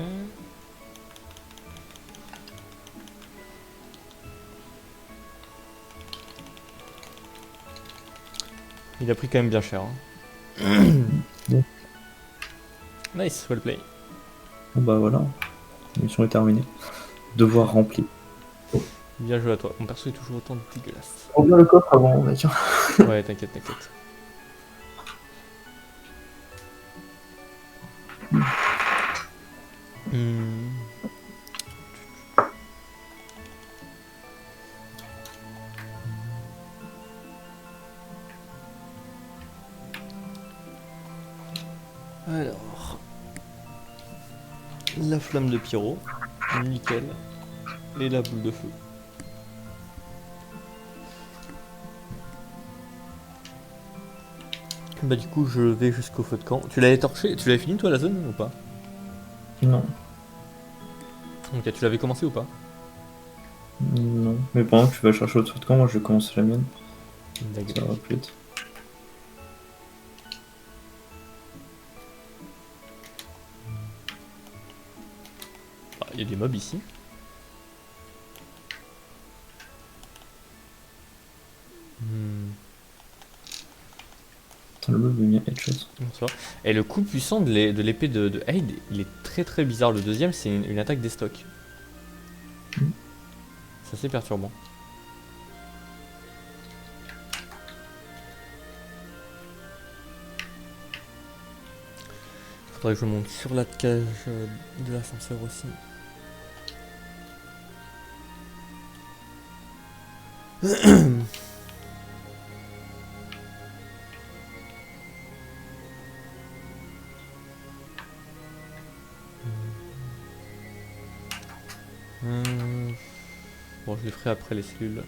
Il a pris quand même bien cher. Hein. Ouais. Nice, well play. Bon bah voilà. La mission est terminée. Devoir rempli. Bien joué à toi. Mon perso est toujours autant dégueulasse. On ouvre le coffre avant, bah tiens. Ouais, t'inquiète, t'inquiète. Hmm. Alors, la flamme de pyro, nickel, et la boule de feu. Bah du coup je vais jusqu'au feu de camp. Tu l'avais torché? Tu l'avais fini toi la zone ou pas? Non. Ok, tu l'avais commencé ou pas? Non. Mais pendant que tu vas chercher autre truc de camp, moi je vais commencer la mienne. Ça D'accord. va plus vite. Ah, il y a des mobs ici. Hmm. Attends, le mob veut bien headshot. Bonsoir. Et le coup puissant de l'épée de Aid, il est très très bizarre. Le deuxième, c'est une attaque des stocks. Mm. C'est assez perturbant. Faudrait que je monte sur la cage de l'ascenseur aussi. Bon, je les ferai après les cellules.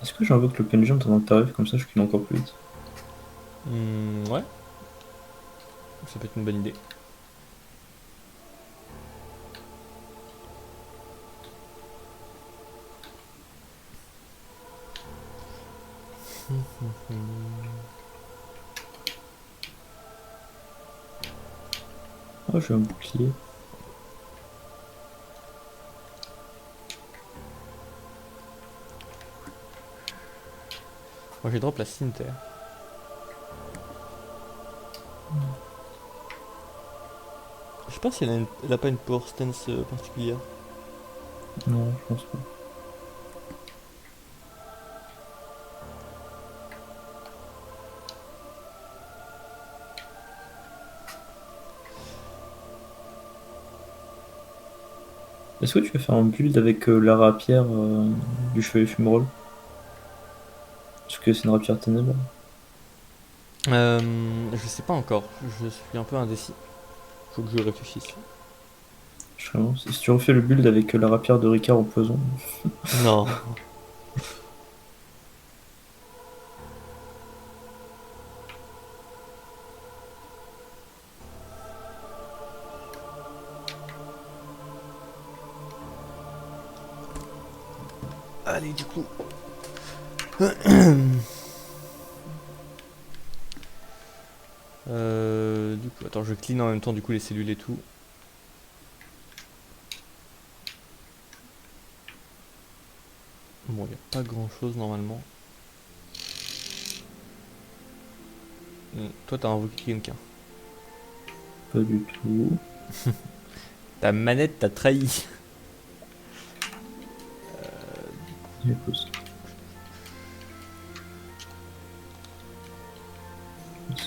Est-ce que j'invoque le PNJ en attendant que t'arrives, comme ça je kill encore plus vite? Ouais. Ça peut être une bonne idée. Oh, j'ai un bouclier. Moi j'ai drop la Cinter. Je sais pas si elle a pas une power stance particulière. Non, je pense pas. Est-ce que tu veux faire un build avec la rapière du chevalier fumerol? Parce que c'est une rapière ténèbres. Je sais pas encore, je suis un peu indécis. Faut que je réfléchisse. Si tu refais le build avec la rapière de Ricard au poison. Non. Allez, du coup. Du coup, attends, je clean en même temps du coup les cellules et tout. Bon, il n'y a pas grand chose normalement. Toi, t'as invoqué quelqu'un. Pas du tout. Ta manette t'a trahi. Écoute.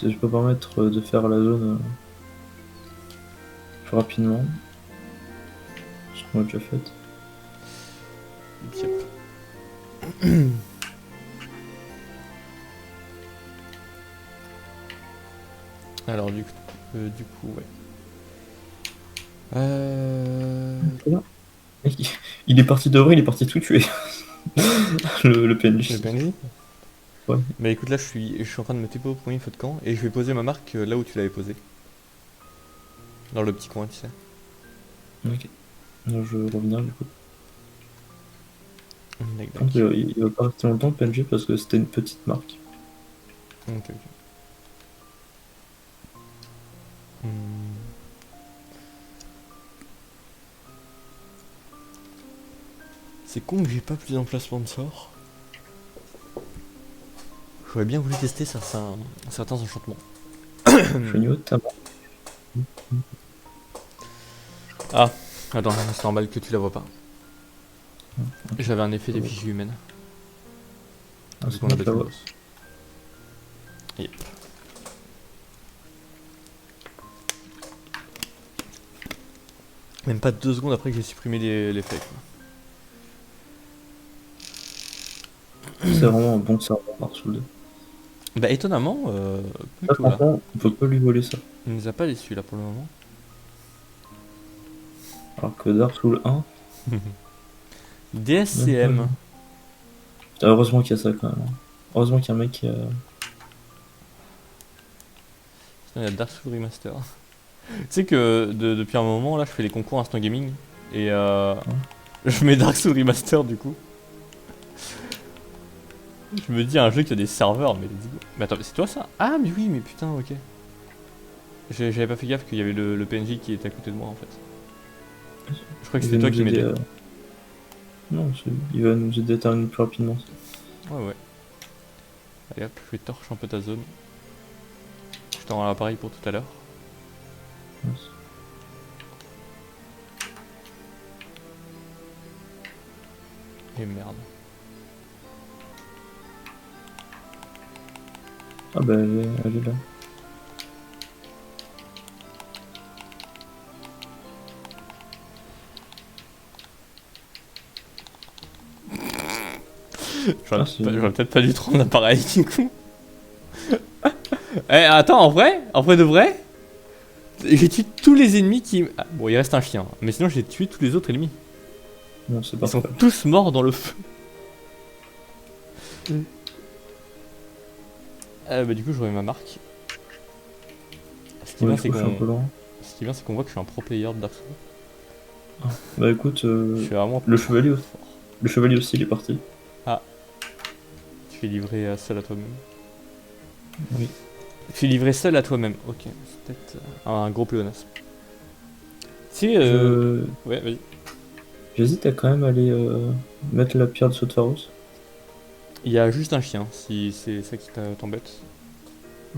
Je peux permettre de faire la zone plus rapidement. Ce qu'on a déjà fait. Yep. Alors du coup, ouais. Mec, il est parti de vrai, il est parti tout tuer. le PNJ. Le PNJ. Ouais. Bah écoute, là je suis en train de me TP au premier feu de camp et je vais poser ma marque là où tu l'avais posée. Dans le petit coin, tu sais. Ok. Alors, je vais revenir du coup. Dac, Par contre, dac. il va pas rester longtemps le PNJ parce que c'était une petite marque. Ok, ok. C'est con que j'ai pas plus d'emplacements de sort. J'aurais bien voulu tester certains enchantements. Je niveau de ta marque. Ah, attends, c'est normal que tu la vois pas. J'avais un effet d'effigie humaine. Ah, Vu c'est qu'on bon, a je battu la le vois. boss. Yep. Même pas 2 secondes après que j'ai supprimé l'effet. C'est vraiment un bon serveur Dark Souls 2. Bah étonnamment, Ça, plutôt là. franchement, on peut pas lui voler ça. Il nous a pas déçus là pour le moment. Alors que Dark Souls 1, DSCM. putain, heureusement qu'il y a ça quand même. Heureusement qu'il y a un mec qui a... Il y a Dark Souls Remaster. Tu sais que depuis un moment là je fais les concours Instant Gaming et je mets Dark Souls Remaster du coup. Je me dis un jeu qui a des serveurs mais let's go. Mais attends, c'est toi ça? Ah mais oui mais putain ok. J'avais pas fait gaffe qu'il y avait le PNJ qui était à côté de moi en fait. Je crois que il c'était va toi nous qui aider m'aidais. Non, il va nous aider à terminer plus rapidement. Ouais ouais. Allez hop, je vais torche un peu ta zone. Je t'en rends l'appareil pour tout à l'heure. Yes. Et merde. Ah bah elle est là. J'aurais c'est- peut-être pas dû te rendre l'appareil du coup. Eh attends, en vrai de vrai, j'ai tué tous les ennemis qui... Ah, bon il reste un chien, mais sinon j'ai tué tous les autres ennemis. Non, c'est Ils sont parfait. tous morts dans le feu. Bah du coup j'aurai ma marque. Ce qui est Ouais, bien du c'est coup, je suis un peu qu'on loin. voit que je suis un pro player de Dark Souls. Bah écoute, Je suis vraiment le chevalier aussi. fort. Le chevalier aussi, il est parti. Tu fais livrer seul à toi-même. Oui. Tu es livré seul à toi-même. Ok, c'est peut-être un gros pléonasme. Si, ouais, vas-y. J'hésite à quand même aller mettre la pierre de Sotfaros. Il y a juste un chien, si c'est ça qui t'embête.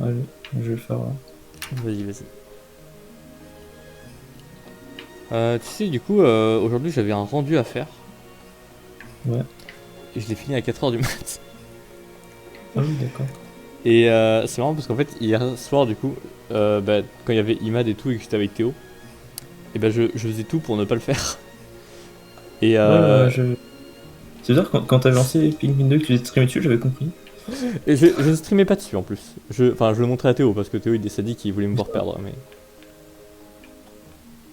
Allez, je vais le faire là. Vas-y, vas-y. Tu sais, du coup, aujourd'hui j'avais un rendu à faire. Ouais. Et je l'ai fini à 4h du mat. Ah oui, d'accord. Et c'est marrant parce qu'en fait, hier soir, du coup, quand il y avait Imad et tout et que j'étais avec Théo, et ben je faisais tout pour ne pas le faire. Et C'est bizarre, quand t'as lancé Pikmin 2 que tu disais streamer dessus, j'avais compris. et je streamais pas dessus en plus. Enfin, je le montrais à Théo parce que Théo il s'est dit qu'il voulait me voir perdre. Mais...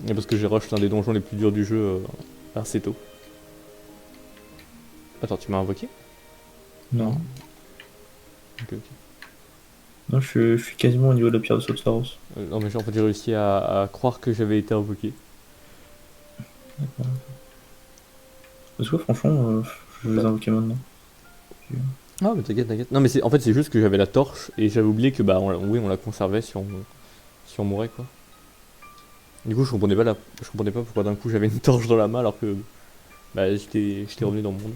Et parce que j'ai rush l'un des donjons les plus durs du jeu assez tôt. Attends, tu m'as invoqué? Non. Ok, ok. Non, je suis quasiment au niveau de la pierre de Sotsaros. Non, mais genre, en fait, j'ai réussi à croire que j'avais été invoqué. Parce que franchement, je vais les invoquer maintenant. Ah, mais t'inquiète, t'inquiète. Non, mais en fait, c'est juste que j'avais la torche et j'avais oublié que, bah, oui, on la conservait si on mourait, quoi. Du coup, je comprenais pas pourquoi d'un coup j'avais une torche dans la main alors que, bah, j'étais revenu dans mon monde.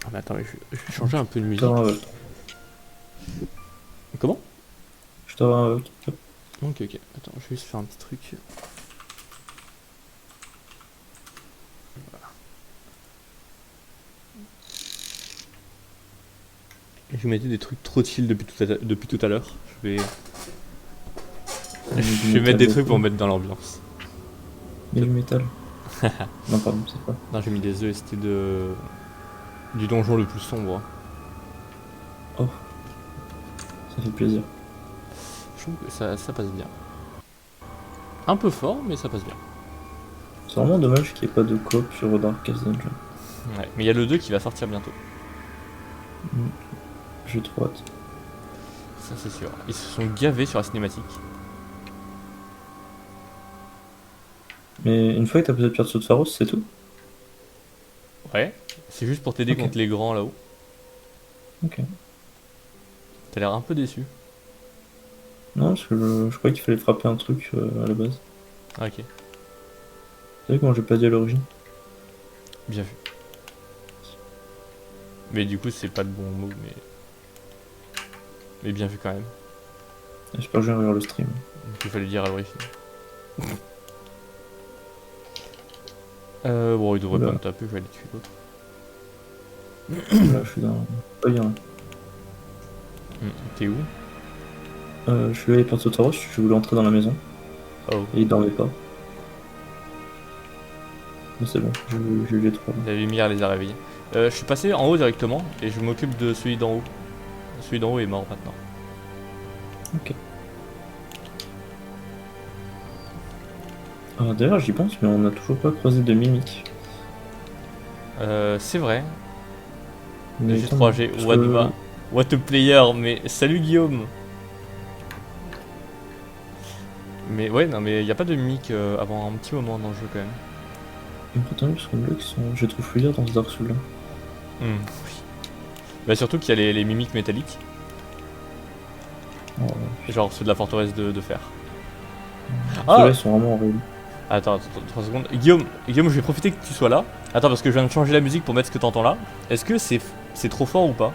Ah, mais attends, mais je vais changer un peu de Je musique. t'aurai un vote. Comment? Je t'aurai un vote. Ok, ok. Attends, je vais juste faire un petit truc. Je mettais des trucs trop chill depuis tout à l'heure. Je vais mettre des trucs pour me mettre dans l'ambiance. Mais du métal. Non, pardon, c'est pas. Non, j'ai mis des EST du donjon le plus sombre. Ça fait plaisir. Je trouve que ça passe bien. Un peu fort, mais ça passe bien. C'est vraiment dommage qu'il n'y ait pas de coop sur Darkest Dungeon. Ouais, mais il y a le 2 qui va sortir bientôt. J'ai trop hâte. Ça, c'est sûr. Ils se sont gavés sur la cinématique. Mais une fois que t'as posé la pierre de Sotsaros, c'est tout? Ouais. C'est juste pour t'aider Ok. contre les grands là-haut. Ok. T'as l'air un peu déçu. Non, parce que je croyais qu'il fallait frapper un truc à la base. Ah, ok. C'est vrai que moi j'ai pas dit à l'origine. Bien vu. Mais du coup, c'est pas le bon mot, mais bien vu quand même. J'espère que je vais regarder le stream. Donc il fallait dire à l'origine. Bon, il devrait Oula. pas me taper, je vais aller tuer l'autre. Là, je suis dans. Pas bien. T'es où? Je suis allé par Sotsaros, je voulais entrer dans la maison. Oh. Et il dormait pas. Mais c'est bon, j'ai eu les trois. La lumière les a réveillés. Je suis passé en haut directement et je m'occupe de celui d'en haut. Celui d'en haut est mort maintenant. Ok. Ah, d'ailleurs, j'y pense, mais on n'a toujours pas croisé de mimique. C'est vrai. Mais G3G, parce what que- va? What a player, mais salut Guillaume. Mais ouais, non, mais y a pas de mimique avant un petit moment dans le jeu quand même. Il me prétend parce que les sont... je les trouve fluides dans ce Dark Souls là. Oui. Bah surtout qu'il y a les mimiques métalliques, Oh, genre ceux de la forteresse de fer. ceux-là, ils sont vraiment horribles. Attends, 3 secondes. Guillaume, je vais profiter que tu sois là. Attends, parce que je viens de changer la musique pour mettre ce que t'entends là. Est-ce que c'est trop fort ou pas?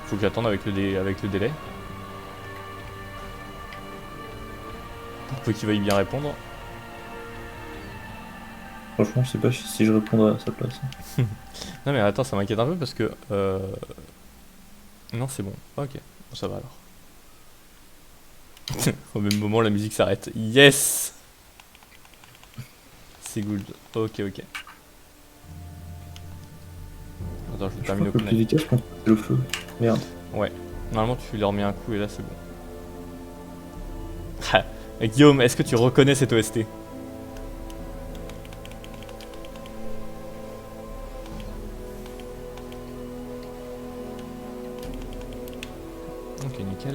Faut que j'attende avec le délai. Pour peu qu'il veuille bien répondre. Franchement, je sais pas si je répondrai à sa place. Non mais attends, ça m'inquiète un peu parce que... Non, c'est bon. Ok, bon, ça va alors. Au même moment, la musique s'arrête. Yes. C'est good. Ok. Attends, je Je termine crois que au le plus efficace contre le feu. Merde. Normalement, tu leur mets un coup et là, c'est bon. Ah, Guillaume, est-ce que tu reconnais cette OST? Ok, nickel.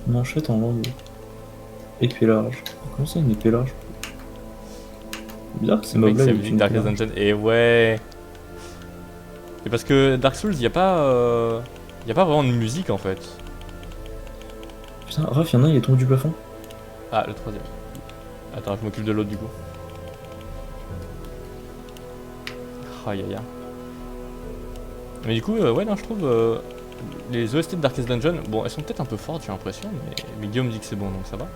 Manchette en langue. Épée large. Comment ça, une épée large? Bizarre que ces Mec, mobs là c'est ils la musique utilisent Darkest une épée Dungeon. Et ouais. Et parce que Dark Souls, y a pas vraiment de musique en fait. large. Putain, Raph, y'en a un, il est tombé du plafond. Ah, le troisième. Attends, je m'occupe de l'autre du coup. Aïe aïe aïe. Mais du coup, ouais, non, je trouve les OST de Darkest Dungeon, bon, elles sont peut-être un peu fortes, j'ai l'impression, mais Guillaume dit que c'est bon, donc ça va.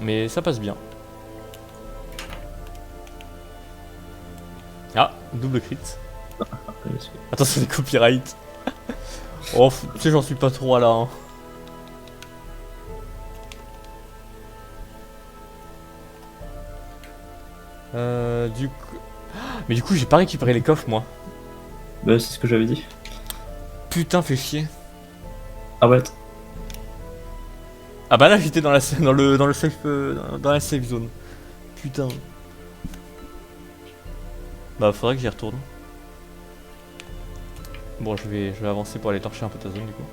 Mais ça passe bien. Ah, double crit. Parce que- Attention les copyrights. Oh, tu sais, j'en suis pas trop là. Hein. Du coup... Mais du coup, j'ai pas récupéré les coffres, moi. Bah, c'est ce que j'avais dit. Putain, fait chier. Ah ouais, Ah bah là, j'étais dans la dans le safe dans la safe zone. Putain. Bah, faudrait que j'y retourne. Bon, je vais avancer pour aller torcher un peu ta zone, du coup.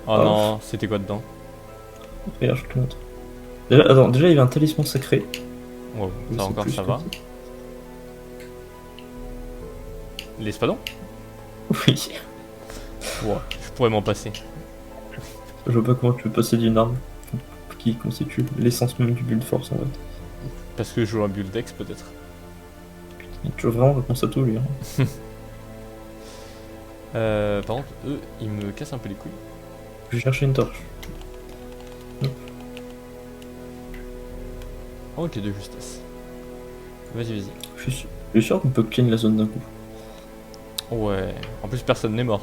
Oh Ah. non, c'était quoi dedans? regarde, je te montre. Déjà, attends, déjà il y avait un talisman sacré. Wow, Je ça sais encore, plus ça ce va. que L'espadon? c'est. Oui. Ouais, je pourrais m'en passer. Je vois pas comment tu peux passer d'une arme qui constitue l'essence même du build force en fait. Parce que je joue un build dex, peut-être. Tu veux vraiment réponse à tout lui. Hein. Par contre, eux, ils me cassent un peu les couilles. Je vais chercher une torche. Ok, de justesse. Vas-y, vas-y. Je suis sûr qu'on peut clean la zone d'un coup. Ouais, en plus personne n'est mort.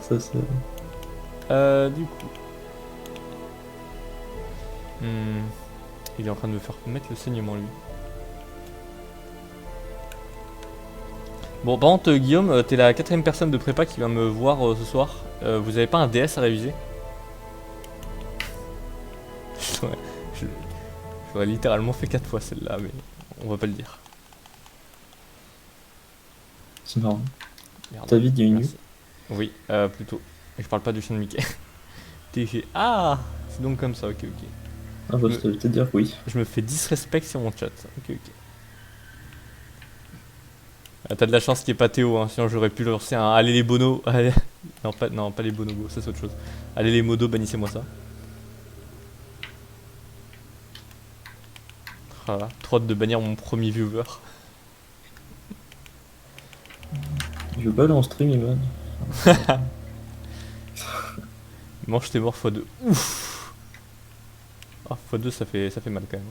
Ça c'est. Du coup. Il est en train de me faire mettre le saignement lui. Bon, par contre, Guillaume, t'es la 4ème personne de prépa qui va me voir ce soir. Vous avez pas un DS à réviser? J'aurais littéralement fait 4 fois celle-là, mais on va pas le dire. C'est marrant. Merde. Ta vie diminue. Merci. Oui, plutôt. Je parle pas du chien de Mickey. TG. Ah, c'est donc comme ça, ok, ok. Ah bah ça veut peut-être dire que oui. Je me fais disrespect sur mon chat. Ok, ok. Ah, t'as de la chance qu'il n'y ait pas Théo, hein, sinon j'aurais pu lancer un allez les bonos. Allez... Non, pas les bonobos, ça c'est autre chose. Allez les modos, bannissez-moi ça. Voilà, trop hâte de bannir mon premier viewer. Je veux pas aller en stream, Ivan. Mange tes morts x2. Ouf. Ah, x2 ça fait mal quand même.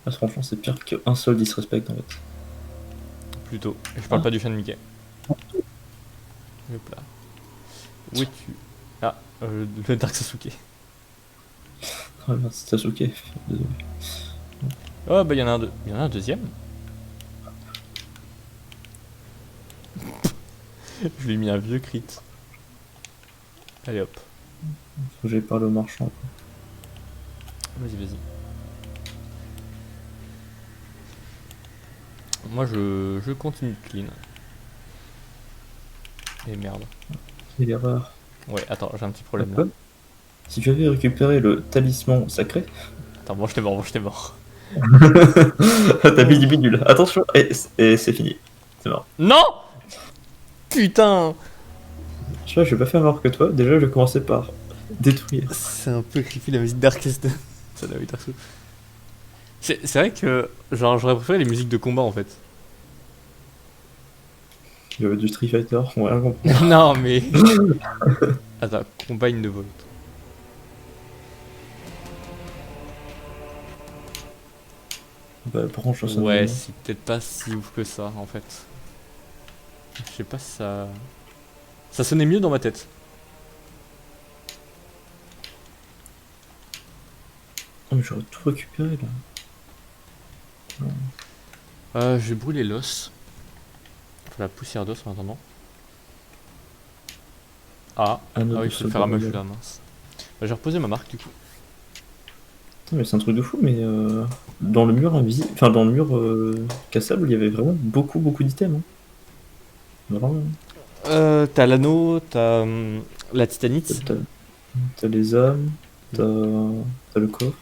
Ah, franchement, c'est pire qu'un seul disrespect en fait. Plutôt. Et je parle pas du chien de Mickey. Hop là. Où es-tu? Ah, le Dark Sasuke. Ah merde, c'est Sasuke. Désolé. Oh bah y'en a un deuxième. Je lui ai mis un vieux crit. Allez hop. Faut que j'aille parler au marchand. Vas-y, vas-y. Moi je continue de clean. Et merde. Quelle erreur. Ouais, attends, j'ai un petit problème là. Quoi? Si tu avais récupéré le talisman sacré. Attends, mange tes morts, mange tes morts. T'as mis du bidule. Attention, et c'est fini. C'est mort. Non! Putain! Je sais pas, je vais pas faire meilleur que toi. Déjà, je vais commencer par détruire. C'est un peu creepy la musique Darkest. Ça doit être perso. C'est vrai que genre j'aurais préféré les musiques de combat en fait. Du Street Fighter, on va rien comprendre. Non mais. Attends, combine de Volt. Bah, branche ça. Ouais, c'est peut-être pas si ouf que ça en fait. Je sais pas si ça. Ça sonnait mieux dans ma tête. Oh, mais j'aurais tout récupéré là. Je vais brûler l'os. Enfin, la poussière d'os en attendant. Ah, Ah non, oui, je peux faire un mush là, mince. Bah, j'ai reposé ma marque du coup. Mais c'est un truc de fou, mais dans le mur invisible, enfin dans le mur cassable, il y avait vraiment beaucoup d'items. Hein. Vraiment. T'as l'anneau, t'as la titanite. T'as les âmes, t'as le coffre.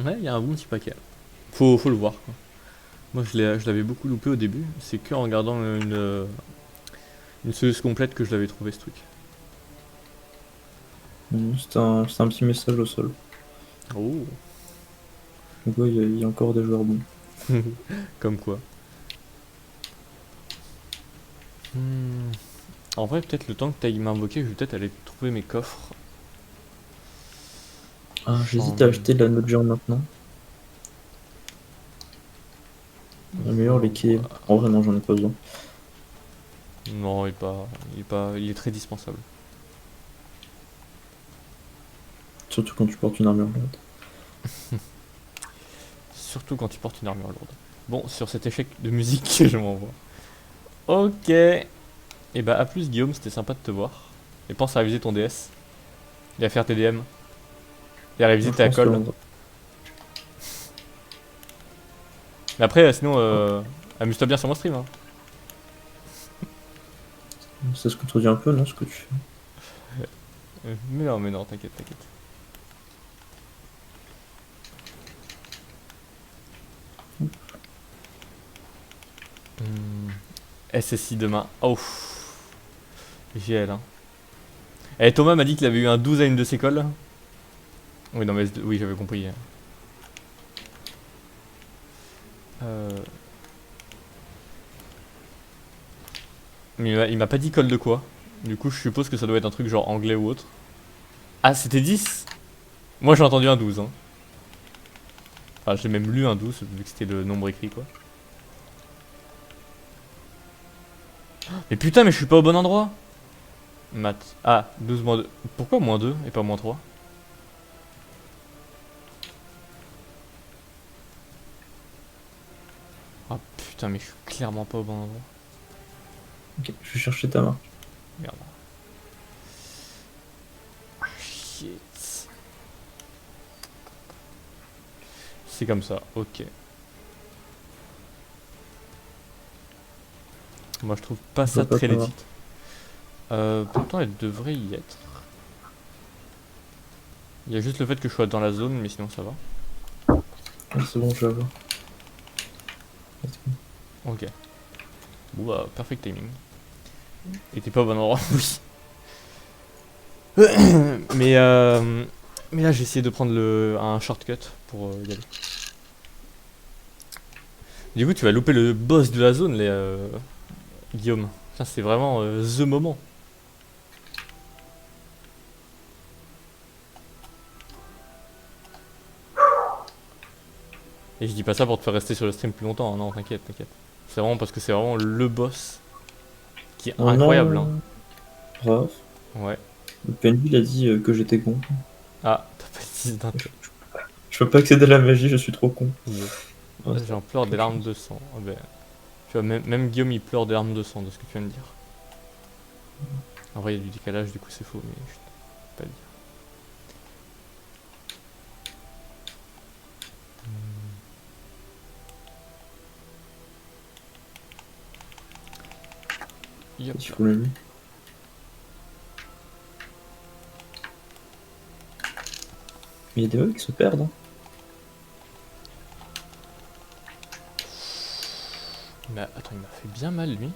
Ouais, il y a un bon petit paquet. Faut le voir quoi. Moi je l'avais beaucoup loupé au début, c'est que en regardant une seuse complète que je l'avais trouvé ce truc. C'est un petit message au sol. Oh. Donc ouais, il y a encore des joueurs bons. Comme quoi. En vrai, peut-être le temps que t'ailles m'invoquer, je vais peut-être aller trouver mes coffres. Ah, Sans- j'hésite à acheter de la note géant maintenant. Le meilleur, les quais. En vrai, non, j'en ai pas besoin. Non, il est très dispensable. Surtout quand tu portes une armure lourde. Surtout quand tu portes une armure lourde. Bon, sur cet échec de musique, je m'envoie. Ok. Et bah, à plus, Guillaume, c'était sympa de te voir. Et pense à réviser ton DS. Et à faire tes DM. Et à réviser Moi, je ta pense que colle. Mais après, sinon, amuse-toi bien sur mon stream. Hein. ça se contredit un peu, non, ce que tu fais. Mais non, t'inquiète, t'inquiète. SSI demain. Oh. GL, hein. Eh, Thomas m'a dit qu'il avait eu un 12 à une de ses colles. Oui, non, mais oui, j'avais compris. Mais il m'a pas dit colle de quoi. Du coup, je suppose que ça doit être un truc genre anglais ou autre. Ah, c'était 10. Moi, j'ai entendu un 12. Hein. Enfin, j'ai même lu un 12, vu que c'était le nombre écrit, quoi. Mais putain, mais je suis pas au bon endroit. Maths. Ah, 12 moins 2. Pourquoi moins 2 et pas moins 3? Ah putain, mais je suis clairement pas au bon endroit. Ok, je vais chercher ta main. Merde. Shit. C'est comme ça, ok. Moi je trouve pas Je ça vois pas très ta main. legit. Pourtant elle devrait y être. Il y a juste le fait que je sois dans la zone, mais sinon ça va. Ah, c'est bon, je la vois. Ok. Bon bah, perfect timing. Et t'es pas au bon endroit, oui. mais là j'ai essayé de prendre un shortcut pour y aller. Du coup tu vas louper le boss de la zone, Guillaume. Ça c'est vraiment the moment. Et je dis pas ça pour te faire rester sur le stream plus longtemps, hein, non t'inquiète, t'inquiète. C'est vraiment parce que c'est vraiment le boss qui est Oh incroyable. Hein. non, Raph, Ouais. le PNJ il a dit que j'étais con. Ah, t'as pas dit d'un Je peux pas accéder à la magie, je suis trop con. yes. Ouais, J'en pleure des larmes de sang. Ah ben, tu vois, même Guillaume il pleure des larmes de sang de ce que tu viens de dire. En vrai, il y a du décalage, du coup c'est faux, mais je peux pas le dire. Yop. il faut l'aimer. Mais il y a des mecs qui se perdent. Hein. Mais attends, il m'a fait bien mal lui.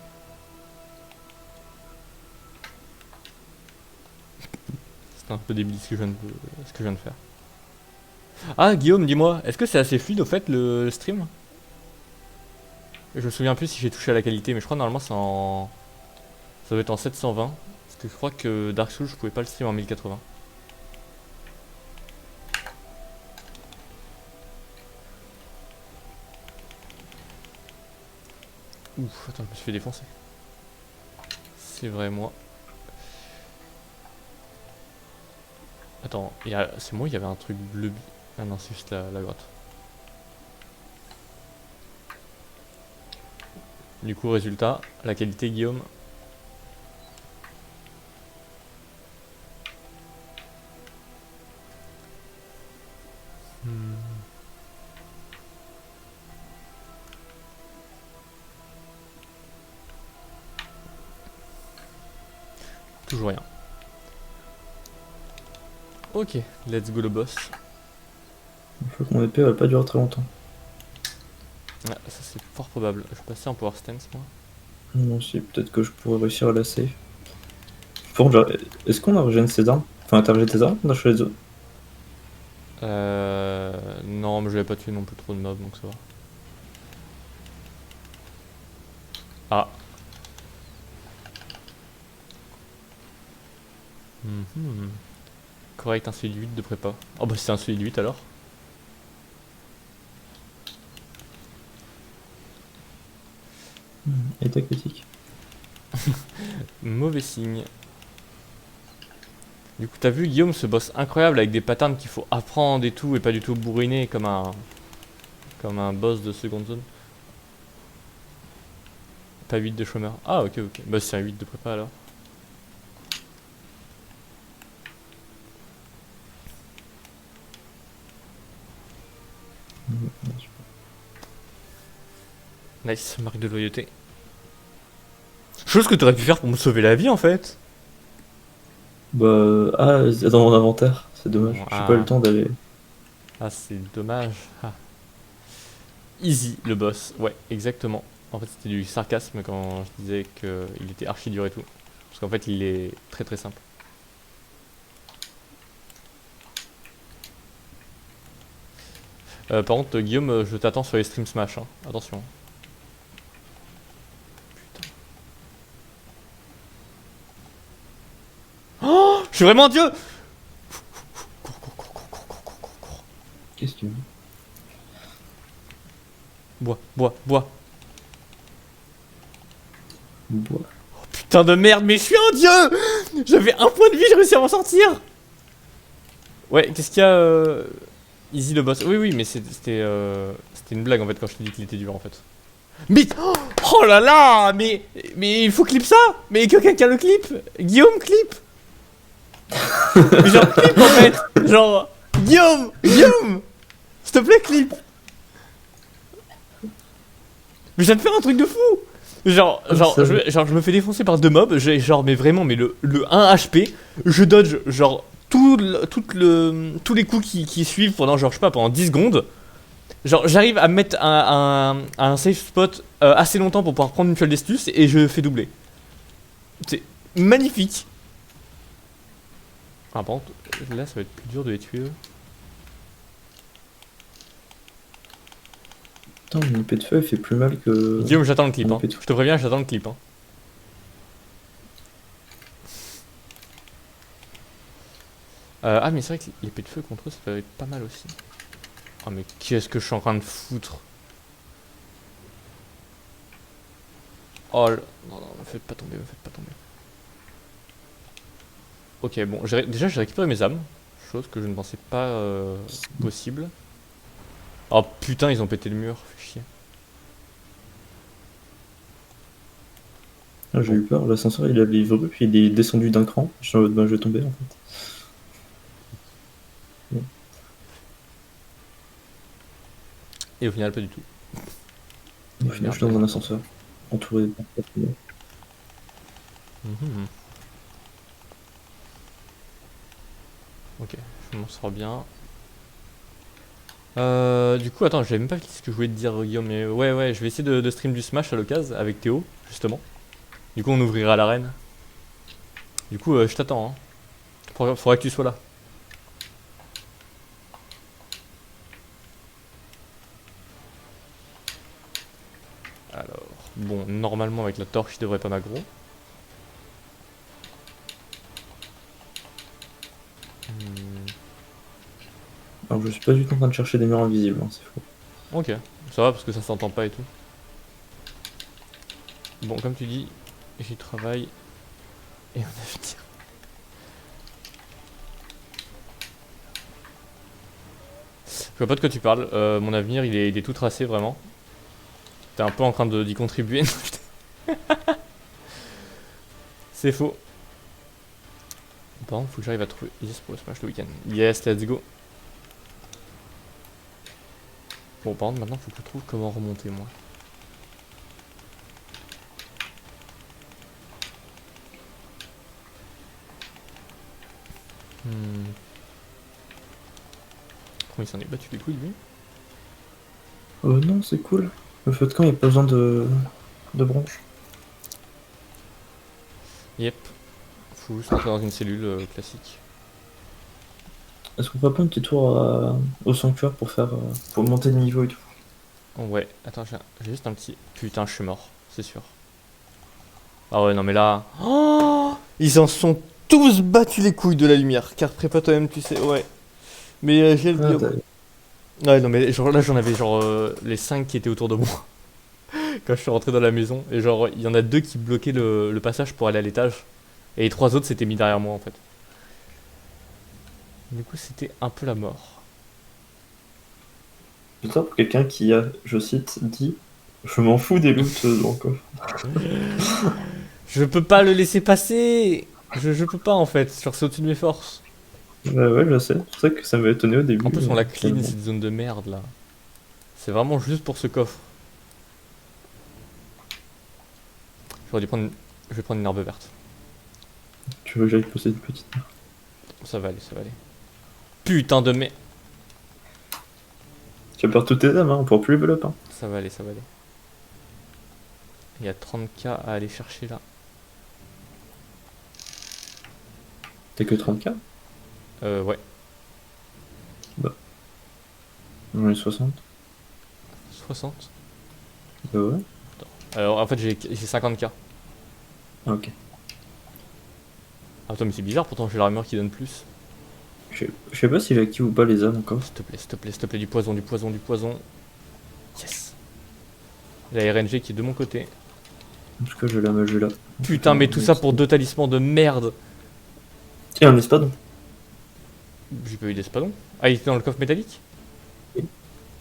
C'était un peu débile ce que je viens de faire. Ah, Guillaume, dis-moi, est-ce que c'est assez fluide au fait le stream? Je me souviens plus si j'ai touché à la qualité, mais je crois normalement c'est en. Ça doit être en 720. Parce que je crois que Dark Souls je pouvais pas le stream en 1080. Ouf, attends, je me suis fait défoncer. C'est vrai, moi. Attends, c'est moi, il y avait un truc bleu. Ah non, c'est juste la grotte. Du coup, résultat, la qualité, Guillaume. Toujours rien. Ok, let's go le boss. Il faut que mon épée va pas durer très longtemps. Ah, ça c'est fort probable. Je vais passer en power stance moi. Non, si, peut-être que je pourrais réussir à la save. Est-ce qu'on a régéné ses armes? Enfin, t'as régéné tes armes qu'on a chez les autres? Non, mais je vais pas tuer non plus trop de mobs donc ça va. Ah. Mhm. Correct, un solide 8 de prépa. Oh bah c'est un solide 8 alors. État critique. Mauvais signe. Du coup t'as vu Guillaume, ce boss incroyable avec des patterns qu'il faut apprendre et tout et pas du tout bourriner comme un boss de seconde zone. Pas 8 de chômeur. Ah ok ok. Bah c'est un 8 de prépa alors. Nice, marque de loyauté. Chose que t'aurais pu faire pour me sauver la vie en fait. Bah, ah, c'est dans mon inventaire, c'est dommage. J'ai pas eu le temps d'aller. Ah c'est dommage. Ah. Easy le boss, ouais exactement. En fait c'était du sarcasme quand je disais qu'il était archi dur et tout. Parce qu'en fait il est très très simple. Par contre Guillaume, je t'attends sur les streams Smash, hein. Attention. Putain. Oh, je suis vraiment Dieu. Cours. Qu'est-ce que tu veux? Bois. Bois. Putain de merde, mais je suis un dieu. J'avais un point de vie, j'ai réussi à m'en sortir. Ouais, qu'est-ce qu'il y a Easy le boss. Oui, mais c'était une blague en fait quand je t'ai dit qu'il était dur en fait. Mais oh là là, mais il faut clip ça. Mais que quelqu'un le clip. Guillaume clip. Mais genre clip en fait. Genre Guillaume, s'il te plaît clip. Mais je viens de faire un truc de fou. Genre, je me fais défoncer par 2 mobs, mais vraiment, mais le 1 HP, je dodge, genre, tous les coups qui suivent pendant, genre, je sais pas, pendant 10 secondes. Genre, j'arrive à mettre un safe spot assez longtemps pour pouvoir prendre une fiole d'estus et je fais doubler. C'est magnifique. Ah, par contre, là, ça va être plus dur de les tuer, eux. Putain, mon épée de feu elle fait plus mal que. Guillaume, j'attends le clip, mon hein. épée de feu. Je te préviens, j'attends le clip, hein. Ah, mais c'est vrai que l'épée de feu contre eux, ça peut être pas mal aussi. Oh, mais qu'est-ce que je suis en train de foutre? Oh, non, me faites pas tomber, Ok, bon, déjà j'ai récupéré mes âmes, chose que je ne pensais pas possible. Oh putain, ils ont pété le mur, fait chier. Ah, j'ai eu peur, l'ascenseur il avait livré, puis il est descendu d'un cran. Je suis en mode, ben, je vais tomber en fait. Et au final, pas du tout. Au final, je suis dans un ascenseur, entouré de. Mhm. Ok, je m'en sors bien. Du coup, attends, j'avais même pas dit ce que je voulais te dire, Guillaume, mais ouais, je vais essayer de stream du Smash à l'occasion avec Théo, justement. Du coup, on ouvrira l'arène. Du coup, je t'attends, hein. Faudrait que tu sois là. Alors, bon, normalement, avec la torche, il devrait pas m'aggro. Alors, je suis pas du tout en train de chercher des murs invisibles, hein, c'est faux. Ok, ça va parce que ça s'entend pas et tout. Bon, comme tu dis, j'y travaille et on avenir. Je vois pas de quoi tu parles, mon avenir il est tout tracé vraiment. T'es un peu en train d'y contribuer. C'est faux. Par contre, faut que j'arrive à trouver Isis pour le Smash le week-end. Yes, let's go. Bon, par contre, maintenant, faut que je trouve comment remonter, moi. Comment il s'en est battu les couilles, lui? Non, c'est cool. Le feu de camp, il n'y a pas besoin de branches. Yep. Faut juste rentrer dans une cellule classique. Est-ce qu'on ferait pas un petit tour au sanctuaire pour monter de niveau et tout? Oh, ouais, attends, j'ai juste un petit... Putain, je suis mort, c'est sûr. Ah ouais, non mais là... Oh, ils en sont tous battu les couilles de la lumière. Car prépare toi-même, tu sais, ouais. Mais j'ai le Ah, dire. Ouais, non, mais genre là, j'en avais genre les 5 qui étaient autour de moi quand je suis rentré dans la maison. Et genre, il y en a 2 qui bloquaient le passage pour aller à l'étage. Et les 3 autres s'étaient mis derrière moi en fait. Du coup, c'était un peu la mort. C'est ça pour quelqu'un qui a, je cite, dit je m'en fous des loots dans le coffre. Je peux pas le laisser passer. Je peux pas en fait. Genre, c'est au-dessus de mes forces. Ouais, je sais. C'est pour ça que ça m'a étonné au début. En plus, on la clean finalement. cette zone de merde là. C'est vraiment juste pour ce coffre. J'aurais dû prendre. Je vais prendre une herbe verte. Tu veux que j'aille poser une petite. Ça va aller, ça va aller. Putain de merde. Tu vas perdre toutes tes âmes, hein, on pourra plus level up. Hein. Ça va aller, ça va aller. Il y a 30k à aller chercher là. T'as que 30k? Ouais. J'en ai 60. 60. Bah ouais. Alors en fait, j'ai 50k. Ah, ok. Attends, mais c'est bizarre, pourtant j'ai l'armure qui donne plus. Je sais pas si j'active ou pas les âmes encore. S'il te plaît, s'il te plaît, s'il te plaît, du poison, du poison, du poison. Yes. La RNG qui est de mon côté. En tout cas, je la magie là. Putain, mais tout ça pour 2 talismans de merde. Tiens, un espadon. J'ai pas eu d'espadon. Ah, il était dans le coffre métallique?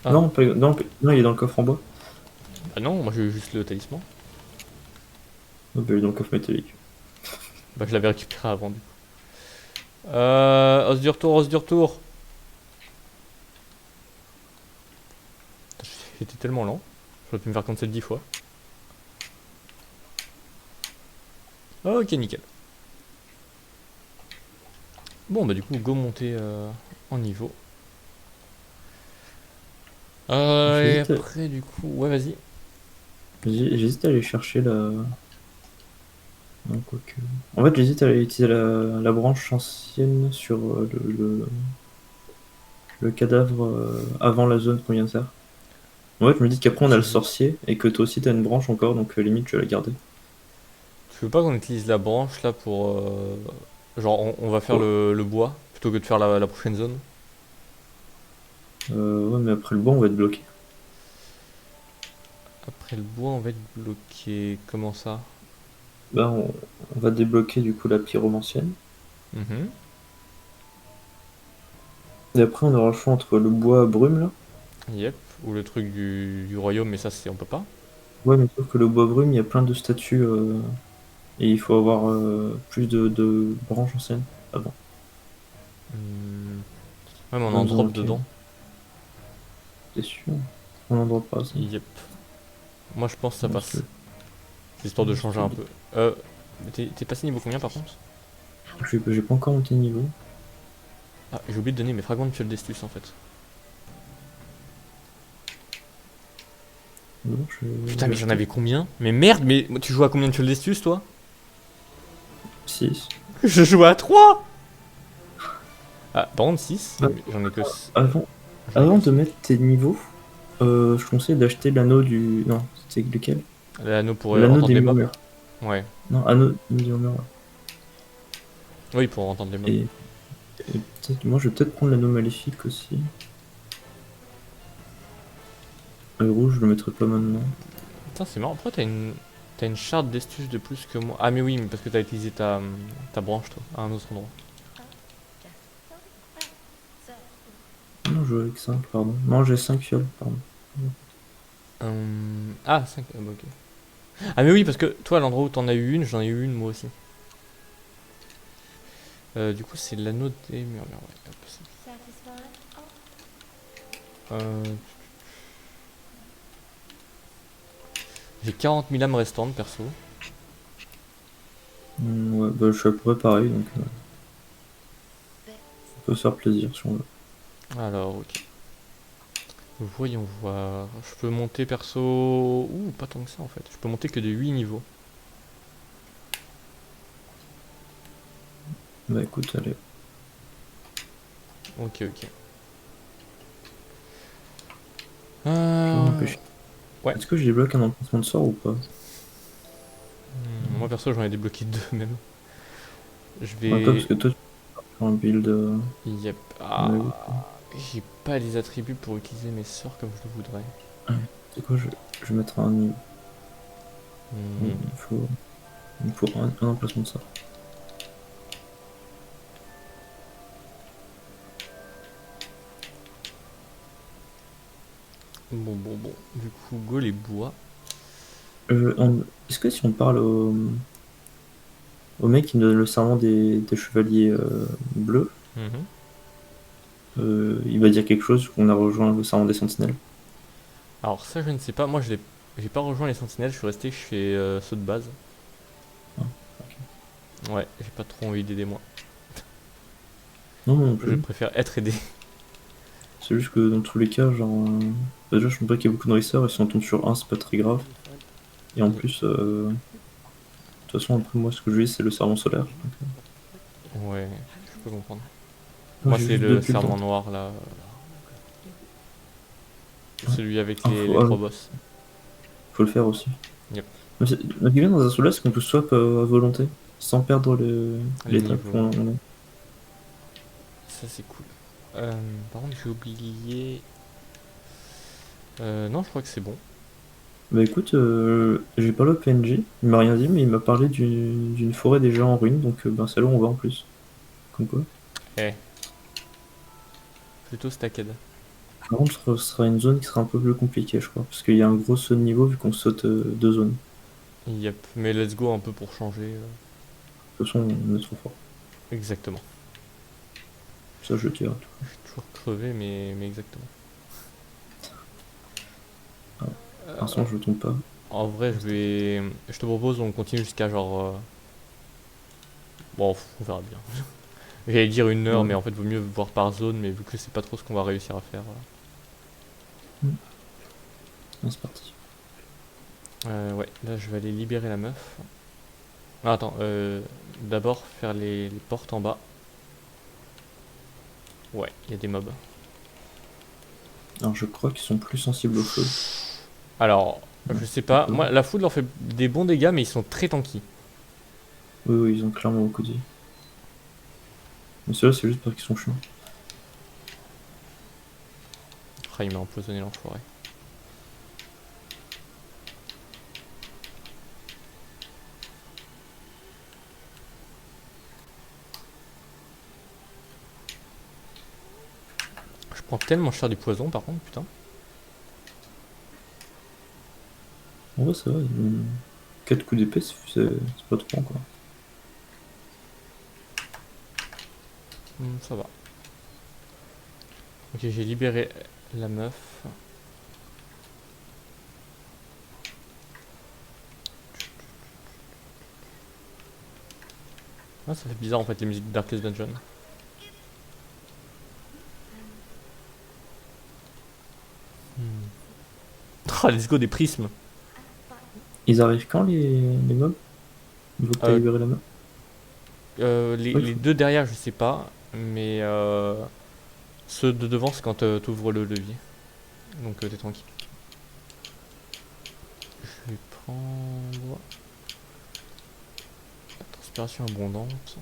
Ah. Non, non, il est dans le coffre en bois. Bah non, moi j'ai eu juste le talisman. Oh, bah, il est dans le coffre métallique. Bah je l'avais récupéré avant du coup. Os du retour, os du retour. J'étais tellement lent. J'aurais pu me faire cancel 10 fois. Ok, nickel. Bon bah du coup, go monter en niveau. Et J'hésite après du coup, ouais vas-y. J'hésite à aller chercher la. Non, quoique. En fait, j'hésite à aller utiliser la branche ancienne sur le cadavre avant la zone qu'on vient de faire. En fait, je me dis qu'après on a le sorcier et que toi aussi t'as une branche encore, donc limite je vais la garder. Tu veux pas qu'on utilise la branche là pour... genre on va faire le bois plutôt que de faire la prochaine zone? Ouais, mais après le bois on va être bloqué. Après le bois on va être bloqué. Comment ça? Bah, on va débloquer du coup la pyromancienne. Mhm. Et après on aura le choix entre le bois brume là. Yep. Ou le truc du royaume, mais ça c'est on peut pas. Ouais, mais sauf que le bois brume, il y a plein de statues et il faut avoir plus de branches anciennes avant. Ouais, mais on Dans en le drop zone, ok. dedans. C'est sûr. On en doit pas ça. Yep. Moi je pense que ça Ouais, passe. c'est- C'est histoire de changer un peu. Mais t'es passé niveau combien par contre? J'ai pas encore monté de niveau. Ah, j'ai oublié de donner mes fragments de fiole d'estus en fait. Non, Putain, mais j'en avais combien? Mais merde, mais tu joues à combien de fiole d'estus toi? 6. Je joue à 3. Ah, par contre 6, Ouais. j'en ai que... Avant de mettre tes niveaux, je conseille d'acheter l'anneau du. Non, c'était lequel? L'anneau pour L'anneau entendre des les mobs. murmures. Ouais. Non, anneau des murmures. Ouais. Oui, pour entendre les mobs. Et moi je vais peut-être prendre l'anneau maléfique aussi. Le rouge, je le mettrai pas maintenant. Putain, c'est marrant. Pourquoi t'as une charte d'estus de plus que moi? Ah, mais oui, mais parce que t'as utilisé ta branche toi, à un autre endroit. Non, je joue avec 5, pardon. Non, j'ai 5 fioles, pardon. Ah, 5. Ah, bah, ok. Ah, mais oui, parce que toi, à l'endroit où t'en as eu une, j'en ai eu une moi aussi. Du coup, c'est l'anneau des murmures. Ouais, hop, j'ai 40 000 âmes restantes perso. Ouais, bah, je suis à peu près pareil, donc on peut se faire plaisir si on veut. Alors, ok. Voyons voir. Je peux monter perso. Ouh, pas tant que ça en fait. Je peux monter que de 8 niveaux. Bah écoute, allez. Ok, ok. Ouais. Est-ce que je débloque un emplacement de sort ou pas? Moi perso, j'en ai débloqué 2 même. Je Ouais, toi, vais... parce que toi, tu fais un build. Yep. On a vu. J'ai pas les attributs pour utiliser mes sorts comme je le voudrais. C'est quoi, je vais mettre un niveau. Hmm. Il faut un emplacement de ça. Bon. Du coup, go les bois. Est-ce que si on parle au mec qui nous donne le serment des chevaliers bleus, Mhm. il va dire quelque chose qu'on a rejoint le serment des sentinelles? Alors ça, je ne sais pas. Moi, j'ai pas rejoint les sentinelles. Je suis resté chez ceux de base. Ah, ok. Ouais, j'ai pas trop envie d'aider moi. Non, moi non Je plus. préfère être aidé. C'est juste que dans tous les cas, genre. Déjà, je pense pas qu'il y ait beaucoup de nourrisseurs, et si on tombe sur un, c'est pas très grave. Et en plus, de toute façon, après moi, ce que je vis, c'est le serment solaire. Ouais, je peux comprendre. Moi, Moi, j'ai c'est juste deux le bulles. serment noir là. Celui avec Ah, les 3 boss. faut le faire aussi. Yep. Mais ce qui est bien dans un solo, c'est qu'on peut swap à volonté, sans perdre Les l'étape où niveaux. on est. Ça, c'est cool. Par contre, j'ai oublié. Non, je crois que c'est bon. Bah écoute, j'ai parlé au PNJ, il m'a rien dit, mais il m'a parlé d'une forêt déjà en ruine, donc ben c'est là où on va en plus. Comme quoi. Eh, plutôt stacked. Par contre, ce sera une zone qui sera un peu plus compliquée, je crois, parce qu'il y a un gros saut de niveau vu qu'on saute deux zones. Yep, mais let's go un peu pour changer. De toute façon, on est trop fort. Exactement. Ça, je le dirais. Je suis toujours crevé, mais exactement. Ah, Euh, pour l'instant, je tombe pas. En vrai, je te propose, on continue jusqu'à genre. Bon, on verra bien. J'allais dire 1 heure, Ouais. mais en fait, vaut mieux voir par zone, mais vu que c'est pas trop ce qu'on va réussir à faire. Ah, c'est parti. Ouais, là, je vais aller libérer la meuf. Ah, attends, d'abord faire les portes en bas. Ouais, il y a des mobs. Alors, je crois qu'ils sont plus sensibles au feu. Alors, Ouais, je sais un pas. peu. Moi, la foudre leur fait des bons dégâts, mais ils sont très tanky. Oui, ils ont clairement beaucoup de vie. Mais ceux-là, c'est juste parce qu'ils sont chiants. Ah, il m'a empoisonné l'enfoiré. Je prends tellement cher du poison, par contre, putain. En vrai, ça va, 4 coups d'épée, c'est pas trop, quoi. Ça va. Ok, j'ai libéré la meuf. Ah, ça fait bizarre en fait les musiques de Darkest Dungeon. Ah, let's go des prismes. Ils arrivent quand, les mobs? Une fois que t'as Euh, libéré la main? Ouais, les deux derrière, je sais pas, mais ceux de devant, c'est quand t'ouvres le levier. Donc t'es tranquille. Je vais prendre la transpiration abondante.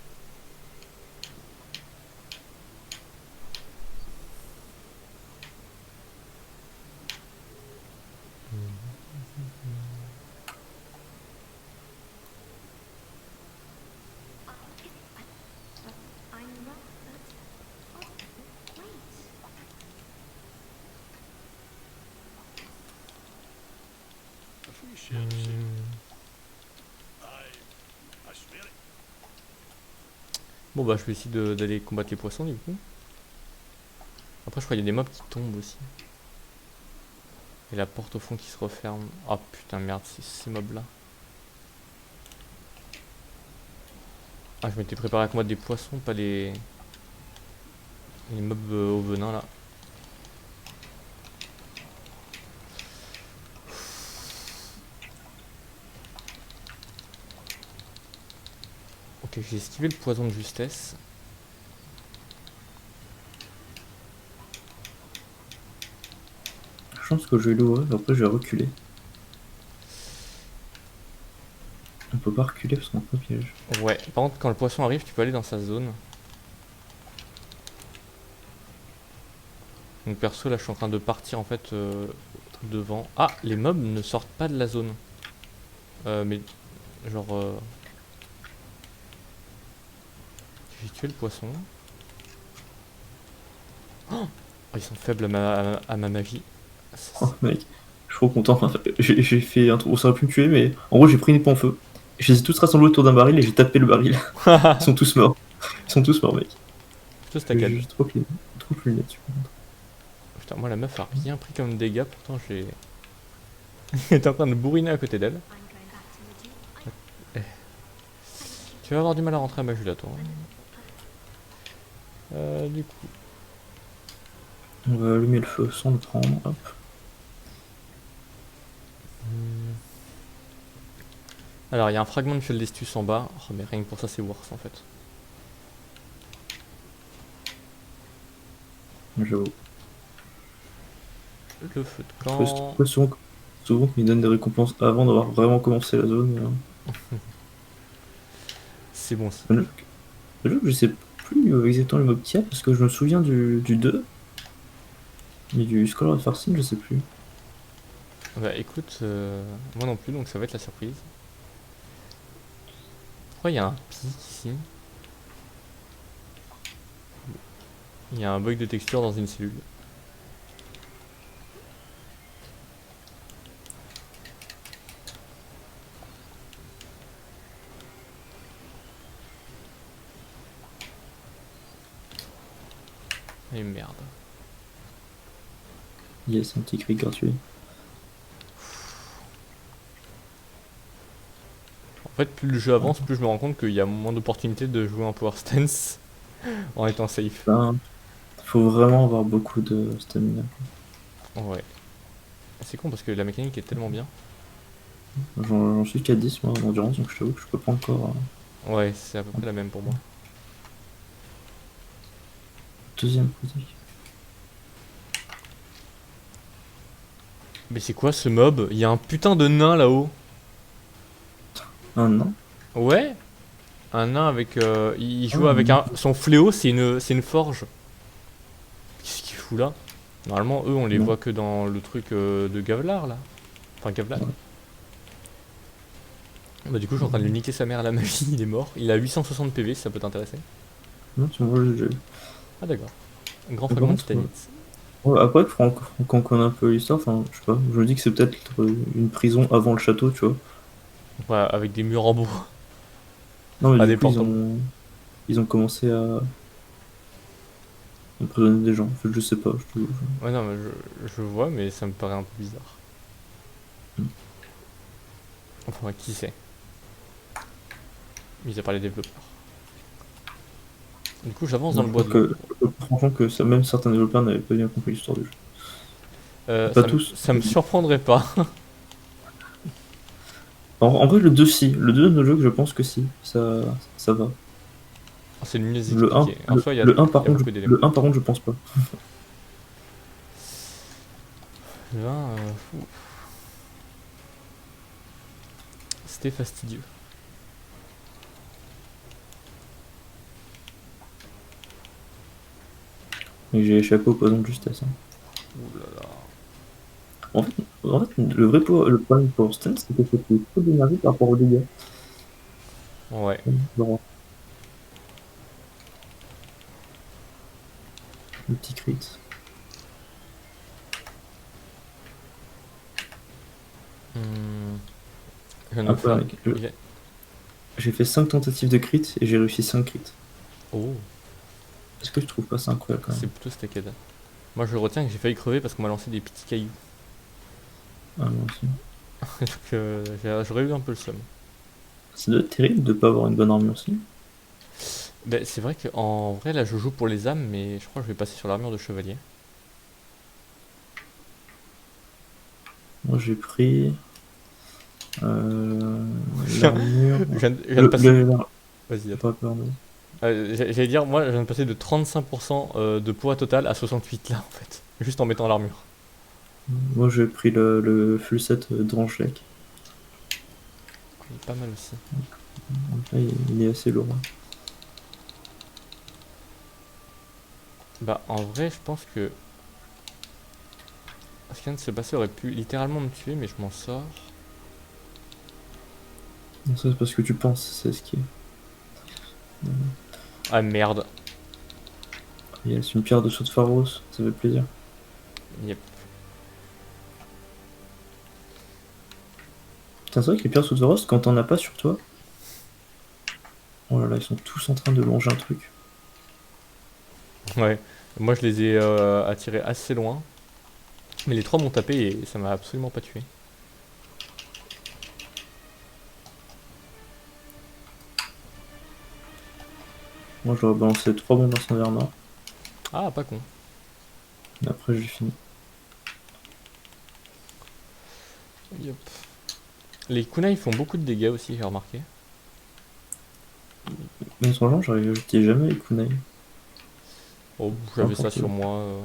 Bon bah je vais essayer d'aller combattre les poissons du coup. Après je crois qu'il y a des mobs qui tombent aussi. Et la porte au fond qui se referme. Ah putain merde, c'est ces mobs là. Ah je m'étais préparé à combattre des poissons, pas les mobs au venin là. Ok, j'ai esquivé le poison de justesse. Je pense que je vais l'ouvrir, après je vais reculer. On peut pas reculer parce qu'on peut piège. Ouais, par contre, quand le poisson arrive, tu peux aller dans sa zone. Donc perso, là, je suis en train de partir en fait devant. Ah, les mobs ne sortent pas de la zone. Mais genre, j'ai tué le poisson. Oh, ils sont faibles à ma magie. Oh mec, je suis trop content. J'ai fait un truc, ça aurait pu me tuer, mais en gros j'ai pris une épée en feu. Je les ai tous rassemblés autour d'un baril et j'ai tapé le baril. Ils sont tous morts. Ils sont tous morts, mec. Tout J'ai stackade. juste trop plus là-dessus. Putain, moi la meuf a rien pris comme dégâts, pourtant j'ai. J'étais en train de bourriner à côté d'elle. Eh. Tu vas avoir du mal à rentrer à Majula, toi. Du coup. On va allumer le feu sans le prendre. Hop. Alors, il y a un fragment de fiole d'estus en bas. Oh, mais rien que pour ça, c'est worse en fait. J'avoue. Le feu de Je trouve camp. que souvent qu'ils donnent des récompenses avant d'avoir vraiment commencé la zone. C'est bon aussi. Le jeu, je sais plus exactement le mob qu'il y a parce que je me souviens du 2. Mais du Scholar of Farsin, je sais plus. Bah écoute, moi non plus, donc ça va être la surprise. Pourquoi il y a un pic ici? Il y a un bug de texture dans une cellule. Et merde. Yes, un petit cri gratuit. En fait, plus le jeu avance, plus je me rends compte qu'il y a moins d'opportunités de jouer en power stance en étant safe. Ben, faut vraiment avoir beaucoup de stamina. Ouais. C'est con parce que la mécanique est tellement bien. J'en suis qu'à 10 moi en endurance, donc je t'avoue que je peux pas encore. Ouais, c'est à peu près la même pour moi. Deuxième pratique. Mais c'est quoi ce mob? Il y a un putain de nain là-haut. Ah non. Ouais. Un nain avec... il joue Ah, avec non. son fléau, c'est une forge. Qu'est-ce qu'il fout là? Normalement, eux, on les Non. voit que dans le truc de Gavlar là. Enfin, Gavlar. Ouais. Bah du coup, je suis en train de lui niquer sa mère à la magie, il est mort. Il a 860 PV si ça peut t'intéresser. Non, tu vois, j'ai. Ah d'accord. Un grand Par fragment de contre, titanite. Ouais, après, quand on connaît un peu l'histoire, enfin, je sais pas, je me dis que c'est peut-être une prison avant le château, tu vois. Ouais, avec des murs en bois. Non, mais Ah, du des coup, portes en ils ont commencé à emprisonner des gens. En fait, je sais pas. Ouais, non, mais je vois, mais ça me paraît un peu bizarre. Hmm. Enfin, qui sait? Mis à part les développeurs. Du coup, j'avance dans le bois de l'eau. Franchement, que ça, même certains développeurs n'avaient pas bien compris l'histoire du jeu. Pas Ça, tous. ça me surprendrait pas. En vrai, le 2 si. Le 2 de nos jeux, je pense que si. Ça va. C'est le mieux Le 1, expliqué. En soi, il y a, le 1, il par y a contre, beaucoup d'éléments. le 1, par contre, je pense pas. Le 1, fou. C'était fastidieux. Et j'ai échappé au poison de justesse. Hein. Ouh là là. En fait, le problème pour Stan, c'est que c'était trop d'énergie par rapport aux dégâts. Ouais. Genre, le petit crit. Je viens de me Après, faire- mec, il y a- j'ai fait 5 tentatives de crit et j'ai réussi 5 crits. Oh, Est-ce que je trouve pas ça incroyable quand c'est même? plutôt stacked. Moi, je retiens que j'ai failli crever parce qu'on m'a lancé des petits cailloux. Ah, moi aussi. Donc, j'aurais eu un peu le seum. Ça doit être terrible de pas avoir une bonne armure aussi. Ben, c'est vrai qu'en vrai, là, je joue pour les âmes, mais je crois que je vais passer sur l'armure de chevalier. Moi j'ai pris. L'armure. Je viens de passer. Vas-y, attends. Pas peur, mais- J'allais dire, moi, je viens de passer de 35% de poids total à 68 là, en fait. Juste en mettant l'armure. Moi j'ai pris le full set d'Angelec. Il est pas mal aussi. Donc là, il est assez lourd. Bah en vrai je pense que ce qui vient de se passer aurait pu littéralement me tuer mais je m'en sors. Non, ça, c'est parce que tu penses, c'est ce qui est. Ah merde. C'est une pierre de saut de Pharos, ça fait plaisir. Yep. Putain, c'est vrai que les pierres de saut de Pharos, quand t'en as pas sur toi. Oh là là, ils sont tous en train de manger un truc. Ouais. Moi je les ai attirés assez loin. Mais les trois m'ont tapé et ça m'a absolument pas tué. Moi, j'aurais balancé 3 bombes incendiaires, Ah pas con. et après j'ai fini. Yep. Les kunai font beaucoup de dégâts aussi, j'ai remarqué. Mais franchement, j'étais jamais les kunai. Oh, j'avais ça N'importe sur où. moi.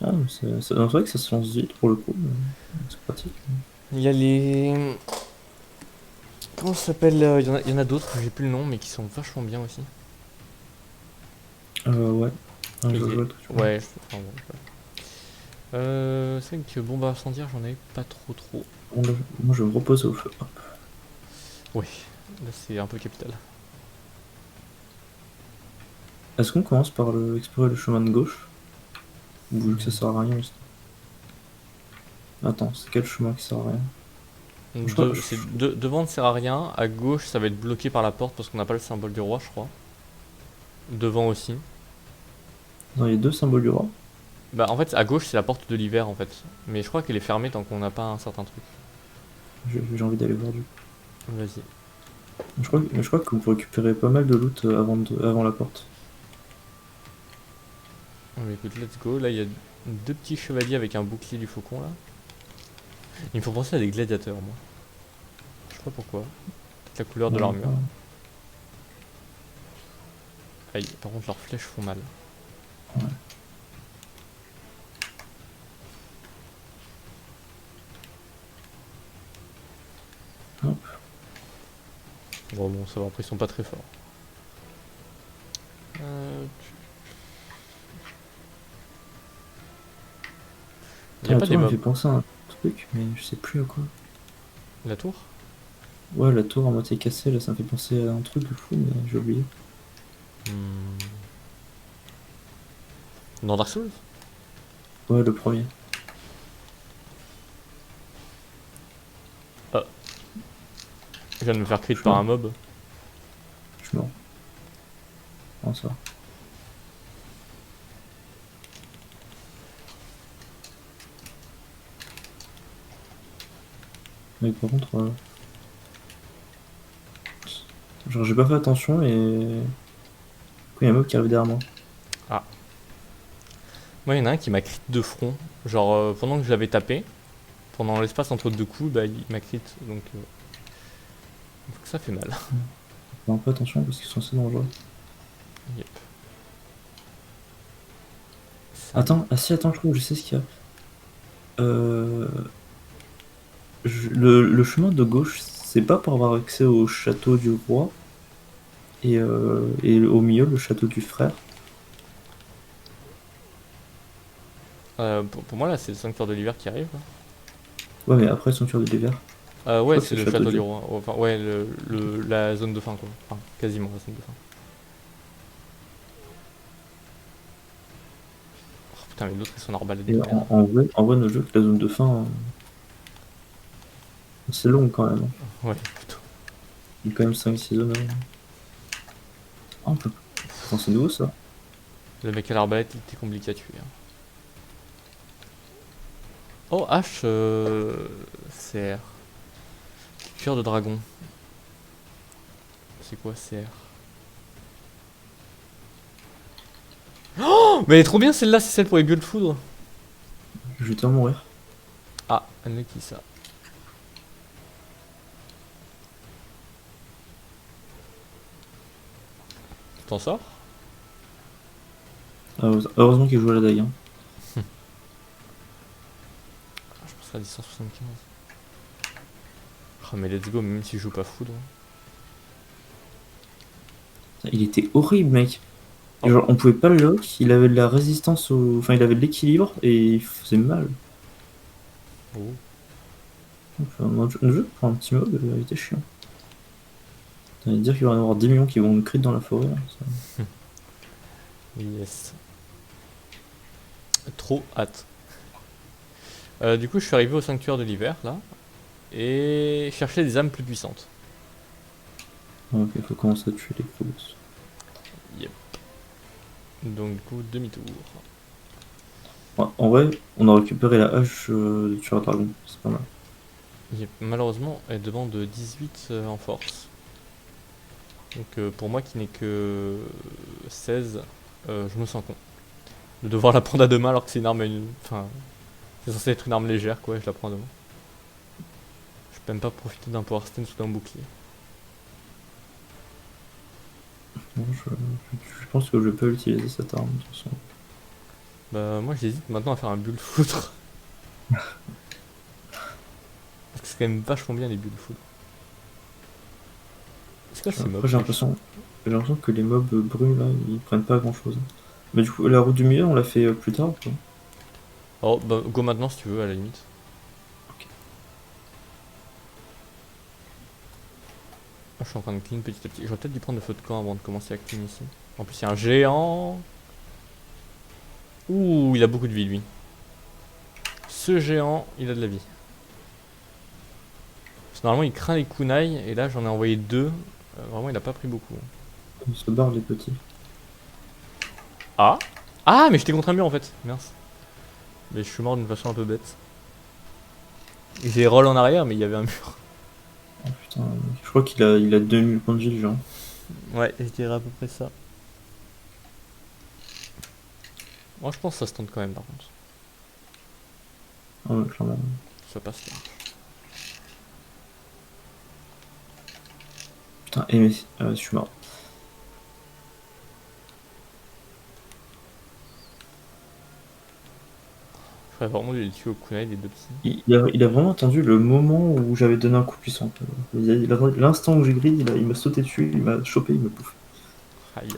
Ah, mais c'est vrai que ça se lance vite pour le coup, mais c'est pratique. Il y a les. Comment ça s'appelle Il y en a d'autres, j'ai plus le nom, mais qui sont vachement bien aussi. Ouais. Ah, je Et- vois le truc. Ouais, enfin, bon, voilà. C'est vrai que bombe incendiaire, j'en avais pas trop. Bon, là, moi, je vais me reposer au feu. Hop. Oui, là c'est un peu capital. Est-ce qu'on commence par explorer le chemin de gauche? Ou vu que ça sert à rien aussi. Attends, c'est quel chemin qui sert à rien? Je crois- je- Devant ne sert à rien, à gauche ça va être bloqué par la porte parce qu'on n'a pas le symbole du roi, je crois. Devant aussi. Non, il y a 2 symboles du roi. Bah en fait, à gauche c'est la porte de l'hiver en fait. Mais je crois qu'elle est fermée tant qu'on n'a pas un certain truc. J'ai envie d'aller voir du coup. Vas-y. Je crois que vous récupérez pas mal de loot avant la porte. Bah, écoute, let's go. Là il y a deux petits chevaliers avec un bouclier du faucon là. Il me faut penser à des gladiateurs, moi. Je sais pas pourquoi. Peut-être la couleur de Ouais, l'armure. ouais. Aïe, par contre leurs flèches font mal. Hop. Bon, ça va, après ils sont pas très forts. Il y a Ah, pas toi, des on me mobs. fait penser à un truc, mais je sais plus à quoi. La tour? Ouais, la tour à moitié cassée, là, ça me fait penser à un truc de fou, mais j'ai oublié. Hmm. Dans Dark Souls? Ouais, le premier. Je viens de me faire crit Je par suis un mob. Je suis mort. Non, ça va. Mais par contre, genre, j'ai pas fait attention et. Du coup, il y a un mob qui arrive derrière moi. Moi, il y en a un qui m'a crit de front. Genre, pendant que je l'avais tapé, pendant l'espace entre deux coups, bah, il m'a crit. Donc ça fait mal. Fais un peu attention parce qu'ils sont assez dangereux. Yep. Ça- Attends, ah si, attends, je crois que je sais ce qu'il y a. Euh, le chemin de gauche, c'est pas pour avoir accès au château du roi et au milieu, le château du frère. pour moi, là, c'est le sanctuaire de l'hiver qui arrive. Là. Ouais, mais après, le sanctuaire de l'hiver. Ouais, crois que c'est c'est le le château château du du- roi. Enfin, ouais, la zone de fin, quoi. Enfin, quasiment la zone de fin. Oh, putain, mais l'autre, ils sont en arbalète de Et merde. en vrai, notre jeu, que la zone de fin, c'est long quand même. Ouais, plutôt. Il y a quand même 5-6 zones. Ah, on peut. Attends, c'est nouveau ça. Le mec à l'arbalète, il était compliqué à tuer. Hein. Oh, H, CR. Cuir de dragon. C'est quoi CR? Oh, mais elle est trop bien celle-là, c'est celle pour les gueules de foudre. Je vais tellement mourir. Ah, unlucky ça. Tu t'en sors? Heureusement qu'il joue à la dague. Hein. Ah, je penserais à 1075. Oh, mais let's go, même si je joue pas foudre. Il était horrible, mec. Et Oh. genre, on pouvait pas le lock, il avait de la résistance au. Enfin, il avait de l'équilibre et il faisait mal. Oh. Enfin, un jeu pour un petit mob, il était chiant. Ça veut dire qu'il va y en avoir 10 millions qui vont me crit dans la forêt. Là, ça. Yes. Trop hâte. Du coup, je suis arrivé au sanctuaire de l'hiver, là. Et chercher des âmes plus puissantes. Donc, il faut commencer à tuer les grosses. Yep. Donc, du coup, demi-tour. Ouais, en vrai, on a récupéré la hache de tueur dragon, c'est pas mal. Yep. Malheureusement, elle demande 18 en force. Donc, pour moi qui n'ai que 16, je me sens con. De devoir la prendre à deux mains alors que c'est une arme. Enfin, c'est censé être une arme légère, quoi, et je la prends à deux mains. Je peux même pas profiter d'un power stance ou d'un bouclier. Bon, je pense que je peux utiliser cette arme de toute façon. Bah, moi j'hésite maintenant à faire un bulle foudre. Parce que c'est quand même vachement bien les bulles foudre. C'est quoi ces mobs? Après, j'ai l'impression que les mobs bruns là, ils prennent pas grand chose. Mais du coup, la route du milieu, on l'a fait plus tard, quoi. Oh, bah, go maintenant si tu veux, à la limite. Ok. Moi, je suis en train de clean petit à petit. J'aurais peut-être dû prendre le feu de camp avant de commencer à clean ici. En plus, il y a un géant. Ouh, il a beaucoup de vie lui. Ce géant, il a de la vie. Parce que normalement, il craint les kunai, et là, j'en ai envoyé deux. Vraiment, il a pas pris beaucoup. Ils se barrent les petits. Ah! Ah, mais j'étais contre un mur en fait. Mince. Mais je suis mort d'une façon un peu bête. J'ai roll en arrière, mais il y avait un mur. Oh, putain, je crois qu'il a 2000 points de vie, le genre. Ouais, je dirais à peu près ça. Moi, je pense que ça se tente quand même, par contre. Ah ouais, clairement. Ça passe là. Putain, mais je suis mort. Je ferais vraiment dû les tuer au kunai, les deux petits. Il a vraiment attendu le moment où j'avais donné un coup puissant. L'instant où j'ai grid, il m'a sauté dessus, il m'a chopé, il m'a bouffé. Aïe.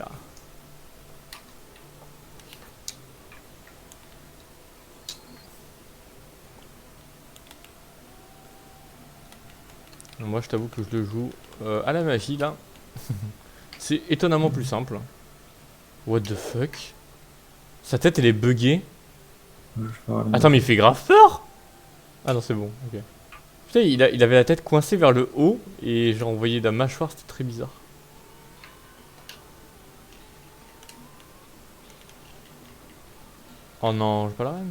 Moi, je t'avoue que je le joue à la magie là. C'est étonnamment plus simple. What the fuck? Sa tête elle est buggée. Je vais faire la Attends, mais il fait grave peur! Ah non, c'est bon, ok. Putain, il avait la tête coincée vers le haut et j'ai envoyé de la mâchoire, c'était très bizarre. Oh non, j'ai pas la range.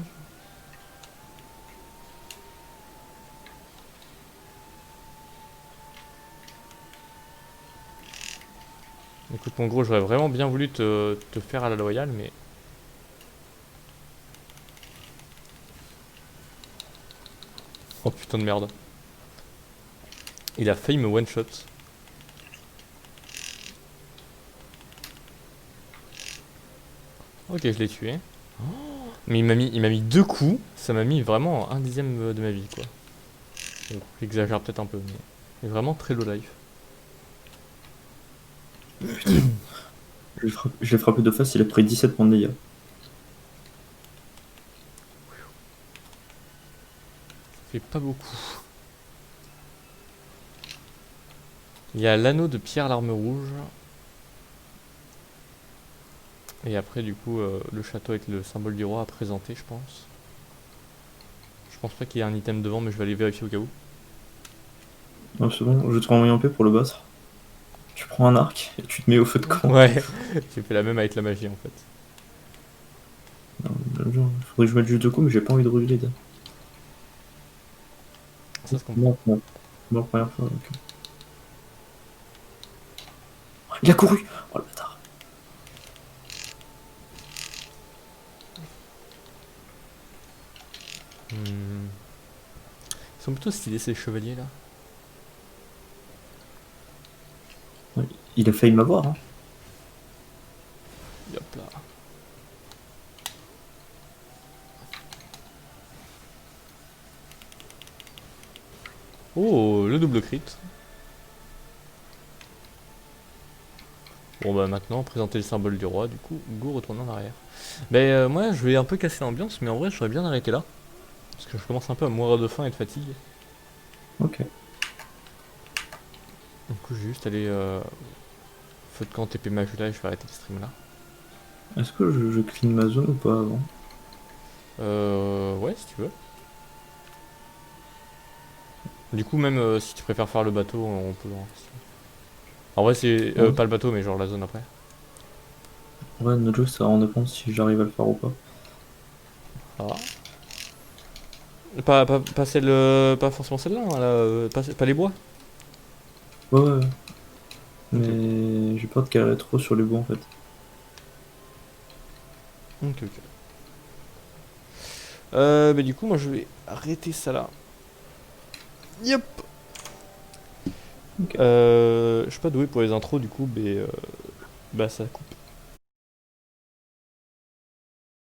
Écoute, mon gros, j'aurais vraiment bien voulu te faire à la loyale, mais. Oh putain de merde. Il a failli me one-shot. Ok, je l'ai tué. Oh, mais il m'a mis deux coups, ça m'a mis vraiment un dixième de ma vie, quoi. Bon, j'exagère peut-être un peu, mais. Il est vraiment très low life. Je l'ai frappé de face, il a pris 17 points de dégâts. Fait pas beaucoup. Il y a l'anneau de pierre l'arme rouge. Et après du coup le château avec le symbole du roi à présenter je pense. Je pense pas qu'il y ait un item devant mais je vais aller vérifier au cas où. Non, c'est bon, je vais te renvoyer en paix pour le battre. Tu prends un arc et tu te mets au feu de camp. Ouais, j'ai fait la même avec la magie en fait. Faudrait que je mette juste deux coups, mais j'ai pas envie de brûler. Ça se comprend. Non, non. Non, première fois. Donc. Il a couru! Oh le bâtard! Hmm. Ils sont plutôt stylés ces chevaliers là. Ouais, il a failli m'avoir. Hein. Hop là. Oh, le le double crit. Bon bah maintenant, présenter le symbole du roi, du coup, go retourner en arrière. Mais moi je vais un peu casser l'ambiance, mais en vrai j'aurais bien arrêté là. Parce que je commence un peu à mourir de faim et de fatigue. Ok. Du coup je vais juste aller feu de camp TP Majula et je vais arrêter le stream là. Est-ce que je clean ma zone ou pas avant? Ouais si tu veux. Du coup même si tu préfères faire le bateau, on peut... hein, si tu veux. En vrai c'est Ouais. pas le bateau mais genre la zone après. Ouais, notre jeu, ça va en dépendre si j'arrive à le faire ou pas. Ah. Pas celle, pas forcément celle-là, hein, là, pas les bois. Ouais, ouais, ouais. Ok. Mais j'ai peur de galérer trop sur les bois en fait. Ok, ok. Mais du coup, moi je vais arrêter ça là. Yep. Ok. Je suis pas doué pour les intros, du coup, mais bah ça coupe.